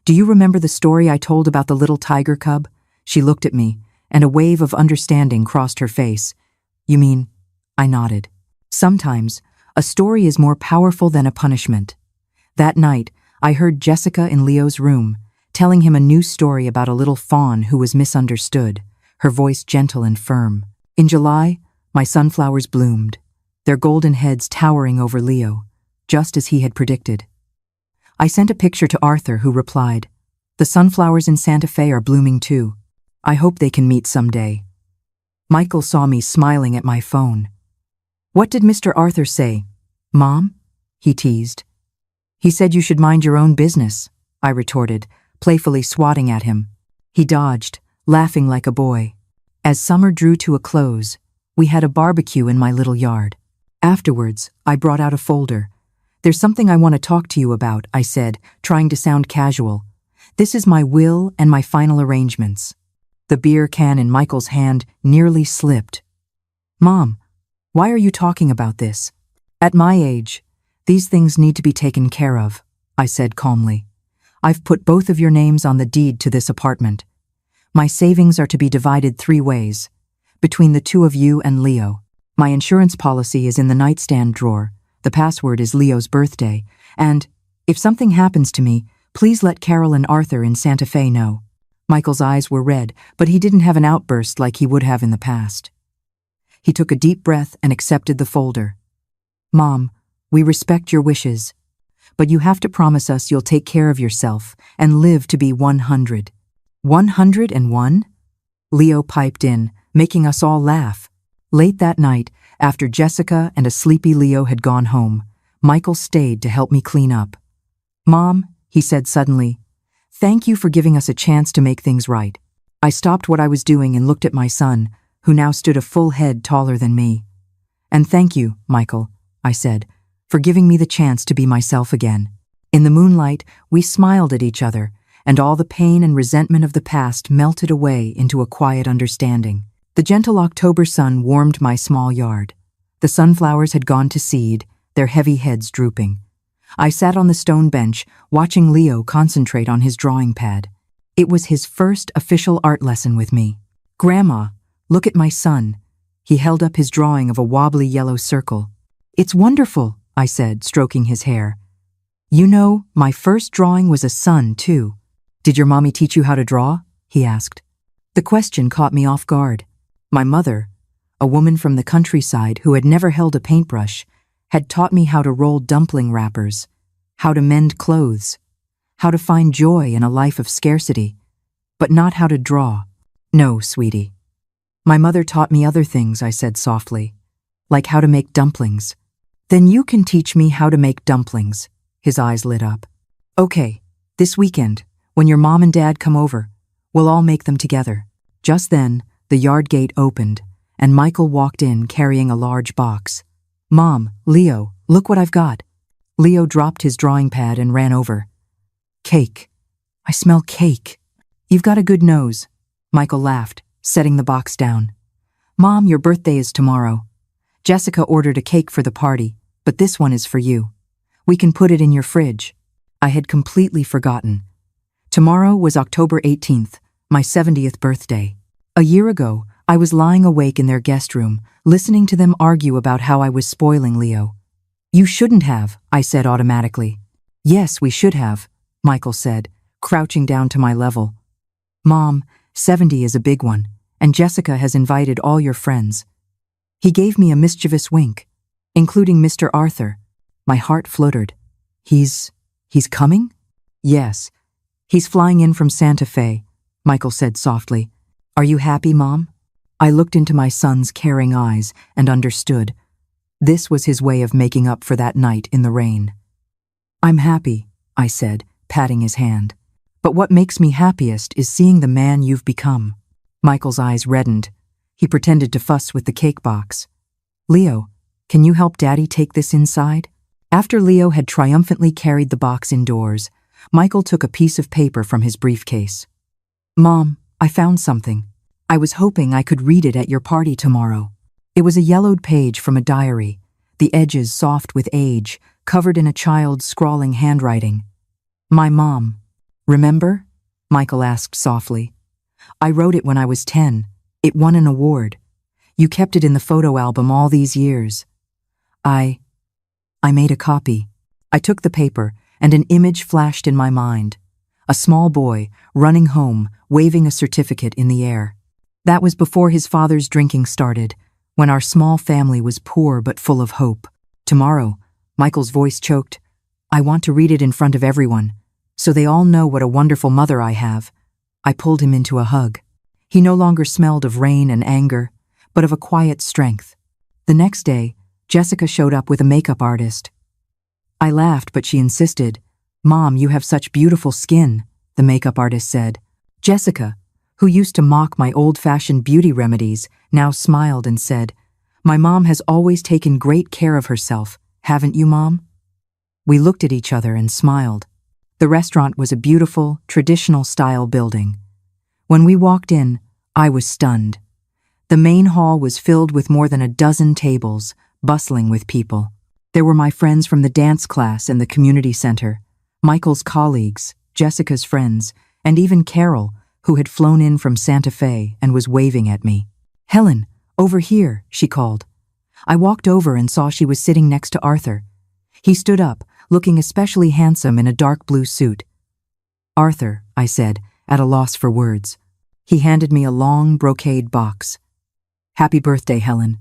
Do you remember the story I told about the little tiger cub? She looked at me, and a wave of understanding crossed her face. You mean? I nodded. Sometimes, a story is more powerful than a punishment. That night, I heard Jessica in Leo's room, telling him a new story about a little fawn who was misunderstood, her voice gentle and firm. In July, my sunflowers bloomed. their golden heads towering over Leo, just as he had predicted. I sent a picture to Arthur, who replied, "The sunflowers in Santa Fe are blooming too. I hope they can meet someday." Michael saw me smiling at my phone. "What did Mr. Arthur say, Mom?" he teased. "He said you should mind your own business," I retorted, playfully swatting at him. He dodged, laughing like a boy. As summer drew to a close, we had a barbecue in my little yard. Afterwards, I brought out a folder. "There's something I want to talk to you about," I said, trying to sound casual. "This is my will and my final arrangements." The beer can in Michael's hand nearly slipped. "Mom, why are you talking about this? At my age, these things need to be taken care of," I said calmly. "I've put both of your names on the deed to this apartment. My savings are to be divided 3 ways, between the 2 of you and Leo. My insurance policy is in the nightstand drawer. The password is Leo's birthday. And, if something happens to me, please let Carol and Arthur in Santa Fe know." Michael's eyes were red, but he didn't have an outburst like he would have in the past. He took a deep breath and accepted the folder. "Mom, we respect your wishes, but you have to promise us you'll take care of yourself and live to be 100. 101? Leo piped in, making us all laugh. Late that night, after Jessica and a sleepy Leo had gone home, Michael stayed to help me clean up. "Mom," he said suddenly, "thank you for giving us a chance to make things right." I stopped what I was doing and looked at my son, who now stood a full head taller than me. "And thank you, Michael," I said, "for giving me the chance to be myself again." In the moonlight, we smiled at each other, and all the pain and resentment of the past melted away into a quiet understanding. The gentle October sun warmed my small yard. The sunflowers had gone to seed, their heavy heads drooping. I sat on the stone bench, watching Leo concentrate on his drawing pad. It was his first official art lesson with me. "Grandma, look at my son." He held up his drawing of a wobbly yellow circle. "It's wonderful," I said, stroking his hair. "You know, my first drawing was a sun, too." "Did your mommy teach you how to draw?" he asked. The question caught me off guard. My mother, a woman from the countryside who had never held a paintbrush, had taught me how to roll dumpling wrappers, how to mend clothes, how to find joy in a life of scarcity, but not how to draw. "No, sweetie. My mother taught me other things," I said softly, "like how to make dumplings." "Then you can teach me how to make dumplings." His eyes lit up. "Okay, this weekend, when your mom and dad come over, we'll all make them together." Just then, the yard gate opened, and Michael walked in carrying a large box. "Mom, Leo, look what I've got." Leo dropped his drawing pad and ran over. "Cake. I smell cake." "You've got a good nose," Michael laughed, setting the box down. "Mom, your birthday is tomorrow. Jessica ordered a cake for the party, but this one is for you. We can put it in your fridge." I had completely forgotten. Tomorrow was October 18th, my 70th birthday. A year ago, I was lying awake in their guest room, listening to them argue about how I was spoiling Leo. "You shouldn't have," I said automatically. "Yes, we should have," Michael said, crouching down to my level. "Mom, 70 is a big one, and Jessica has invited all your friends." He gave me a mischievous wink, including Mr. Arthur. My heart fluttered. He's coming?" "Yes. He's flying in from Santa Fe," Michael said softly. "Are you happy, Mom?" I looked into my son's caring eyes and understood. This was his way of making up for that night in the rain. "I'm happy," I said, patting his hand. "But what makes me happiest is seeing the man you've become." Michael's eyes reddened. He pretended to fuss with the cake box. "Leo, can you help Daddy take this inside?" After Leo had triumphantly carried the box indoors, Michael took a piece of paper from his briefcase. "Mom, I found something. I was hoping I could read it at your party tomorrow." It was a yellowed page from a diary, the edges soft with age, covered in a child's scrawling handwriting. "My mom. Remember?" Michael asked softly. "I wrote it when I was 10. It won an award. You kept it in the photo album all these years." I made a copy. I took the paper, and an image flashed in my mind. A small boy, running home, waving a certificate in the air. That was before his father's drinking started, when our small family was poor but full of hope. Tomorrow, Michael's voice choked, I want to read it in front of everyone, so they all know what a wonderful mother I have. I pulled him into a hug. He no longer smelled of rain and anger, but of a quiet strength. The next day, Jessica showed up with a makeup artist. I laughed, but she insisted. Mom, you have such beautiful skin, the makeup artist said. Jessica, who used to mock my old-fashioned beauty remedies, now smiled and said, My mom has always taken great care of herself, haven't you, Mom? We looked at each other and smiled. The restaurant was a beautiful, traditional-style building. When we walked in, I was stunned. The main hall was filled with more than a dozen tables, bustling with people. There were my friends from the dance class and the community center, Michael's colleagues, Jessica's friends, and even Carol, who had flown in from Santa Fe and was waving at me. Helen, over here, she called. I walked over and saw she was sitting next to Arthur. He stood up, looking especially handsome in a dark blue suit. Arthur, I said, at a loss for words. He handed me a long brocade box. Happy birthday, Helen.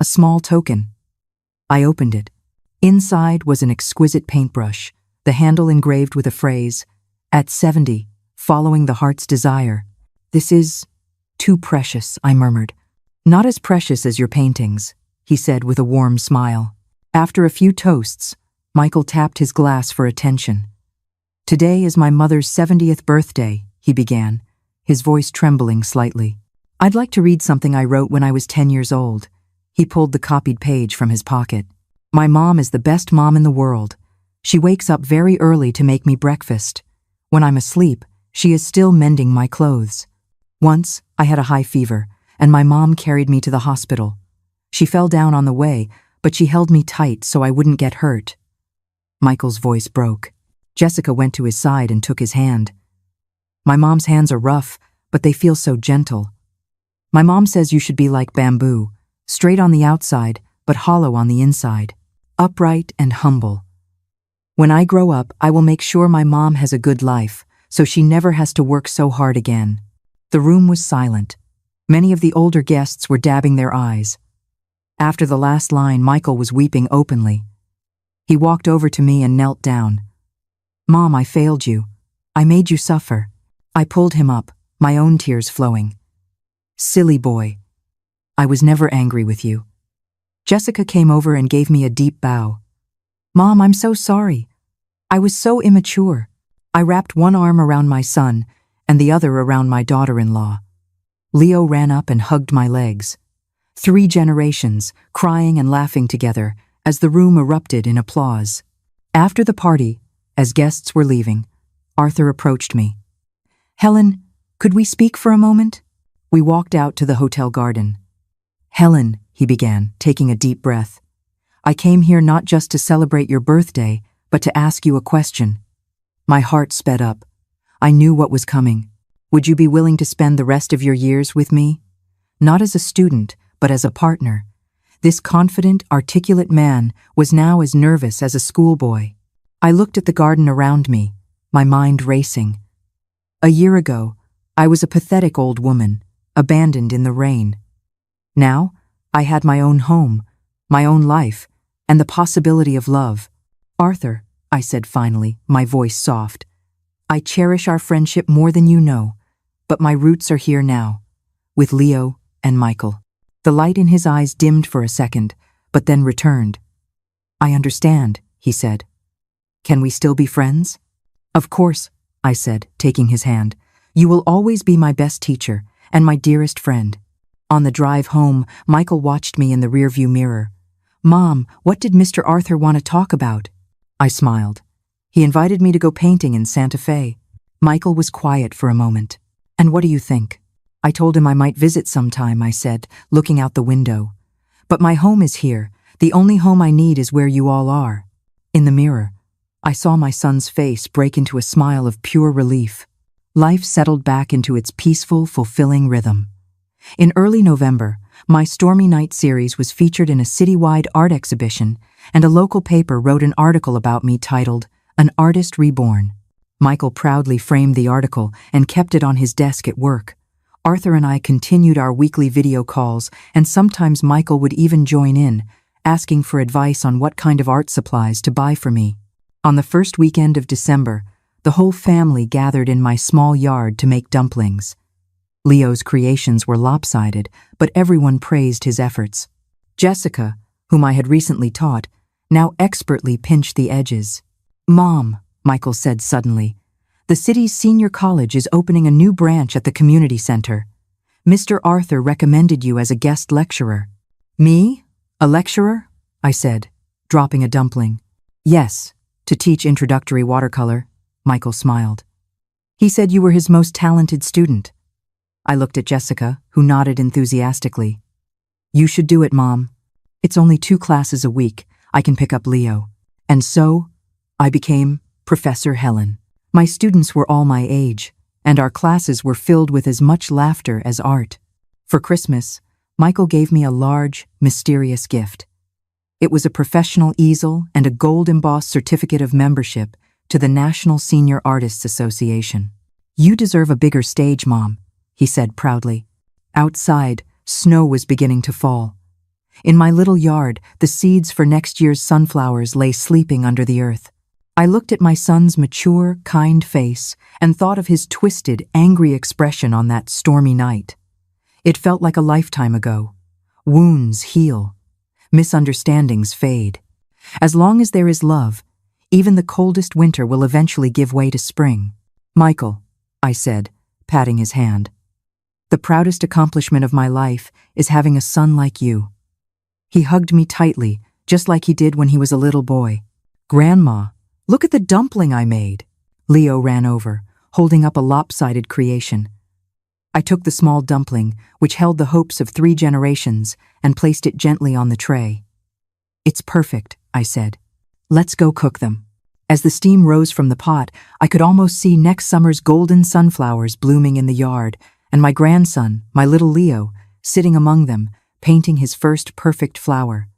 A small token. I opened it. Inside was an exquisite paintbrush, the handle engraved with a phrase, At 70, following the heart's desire. This is too precious, I murmured. Not as precious as your paintings, he said with a warm smile. After a few toasts, Michael tapped his glass for attention. Today is my mother's 70th birthday, he began, his voice trembling slightly. I'd like to read something I wrote when I was 10 years old. He pulled the copied page from his pocket. My mom is the best mom in the world. She wakes up very early to make me breakfast. When I'm asleep, she is still mending my clothes. Once, I had a high fever, and my mom carried me to the hospital. She fell down on the way, but she held me tight so I wouldn't get hurt. Michael's voice broke. Jessica went to his side and took his hand. My mom's hands are rough, but they feel so gentle. My mom says you should be like bamboo, straight on the outside, but hollow on the inside, upright and humble. When I grow up, I will make sure my mom has a good life, so she never has to work so hard again. The room was silent. Many of the older guests were dabbing their eyes. After the last line, Michael was weeping openly. He walked over to me and knelt down. Mom, I failed you. I made you suffer. I pulled him up, my own tears flowing. Silly boy. I was never angry with you. Jessica came over and gave me a deep bow. Mom, I'm so sorry. I was so immature. I wrapped one arm around my son and the other around my daughter-in-law. Leo ran up and hugged my legs. 3 generations, crying and laughing together as the room erupted in applause. After the party, as guests were leaving, Arthur approached me. Helen, could we speak for a moment? We walked out to the hotel garden. Helen, he began, taking a deep breath. I came here not just to celebrate your birthday, but to ask you a question. My heart sped up. I knew what was coming. Would you be willing to spend the rest of your years with me? Not as a student, but as a partner. This confident, articulate man was now as nervous as a schoolboy. I looked at the garden around me, my mind racing. A year ago, I was a pathetic old woman, abandoned in the rain. Now, I had my own home, my own life, and the possibility of love. Arthur, I said finally, my voice soft. I cherish our friendship more than you know, but my roots are here now, with Leo and Michael. The light in his eyes dimmed for a second, but then returned. I understand, he said. Can we still be friends? Of course, I said, taking his hand. You will always be my best teacher and my dearest friend. On the drive home, Michael watched me in the rearview mirror. Mom, what did Mr. Arthur want to talk about? I smiled. He invited me to go painting in Santa Fe. Michael was quiet for a moment. And what do you think? I told him I might visit sometime, I said, looking out the window. But my home is here. The only home I need is where you all are. In the mirror, I saw my son's face break into a smile of pure relief. Life settled back into its peaceful, fulfilling rhythm. In early November, my Stormy Night series was featured in a citywide art exhibition, and a local paper wrote an article about me titled, An Artist Reborn. Michael proudly framed the article and kept it on his desk at work. Arthur and I continued our weekly video calls, and sometimes Michael would even join in, asking for advice on what kind of art supplies to buy for me. On the first weekend of December, the whole family gathered in my small yard to make dumplings. Leo's creations were lopsided, but everyone praised his efforts. Jessica, whom I had recently taught, now expertly pinched the edges. "Mom," Michael said suddenly, "the city's senior college is opening a new branch at the community center. Mr. Arthur recommended you as a guest lecturer." "Me? A lecturer?" I said, dropping a dumpling. "Yes, to teach introductory watercolor," Michael smiled. "He said you were his most talented student." I looked at Jessica, who nodded enthusiastically. "You should do it, Mom. It's only 2 classes a week. I can pick up Leo." And so, I became Professor Helen. My students were all my age, and our classes were filled with as much laughter as art. For Christmas, Michael gave me a large, mysterious gift. It was a professional easel and a gold-embossed certificate of membership to the National Senior Artists Association. "You deserve a bigger stage, Mom," he said proudly. Outside, snow was beginning to fall. In my little yard, the seeds for next year's sunflowers lay sleeping under the earth. I looked at my son's mature, kind face and thought of his twisted, angry expression on that stormy night. It felt like a lifetime ago. Wounds heal. Misunderstandings fade. As long as there is love, even the coldest winter will eventually give way to spring. "Michael," I said, patting his hand, "the proudest accomplishment of my life is having a son like you." He hugged me tightly, just like he did when he was a little boy. "Grandma, look at the dumpling I made." Leo ran over, holding up a lopsided creation. I took the small dumpling, which held the hopes of 3 generations, and placed it gently on the tray. "It's perfect," I said. "Let's go cook them." As the steam rose from the pot, I could almost see next summer's golden sunflowers blooming in the yard, and my grandson, my little Leo, sitting among them, painting his first perfect flower.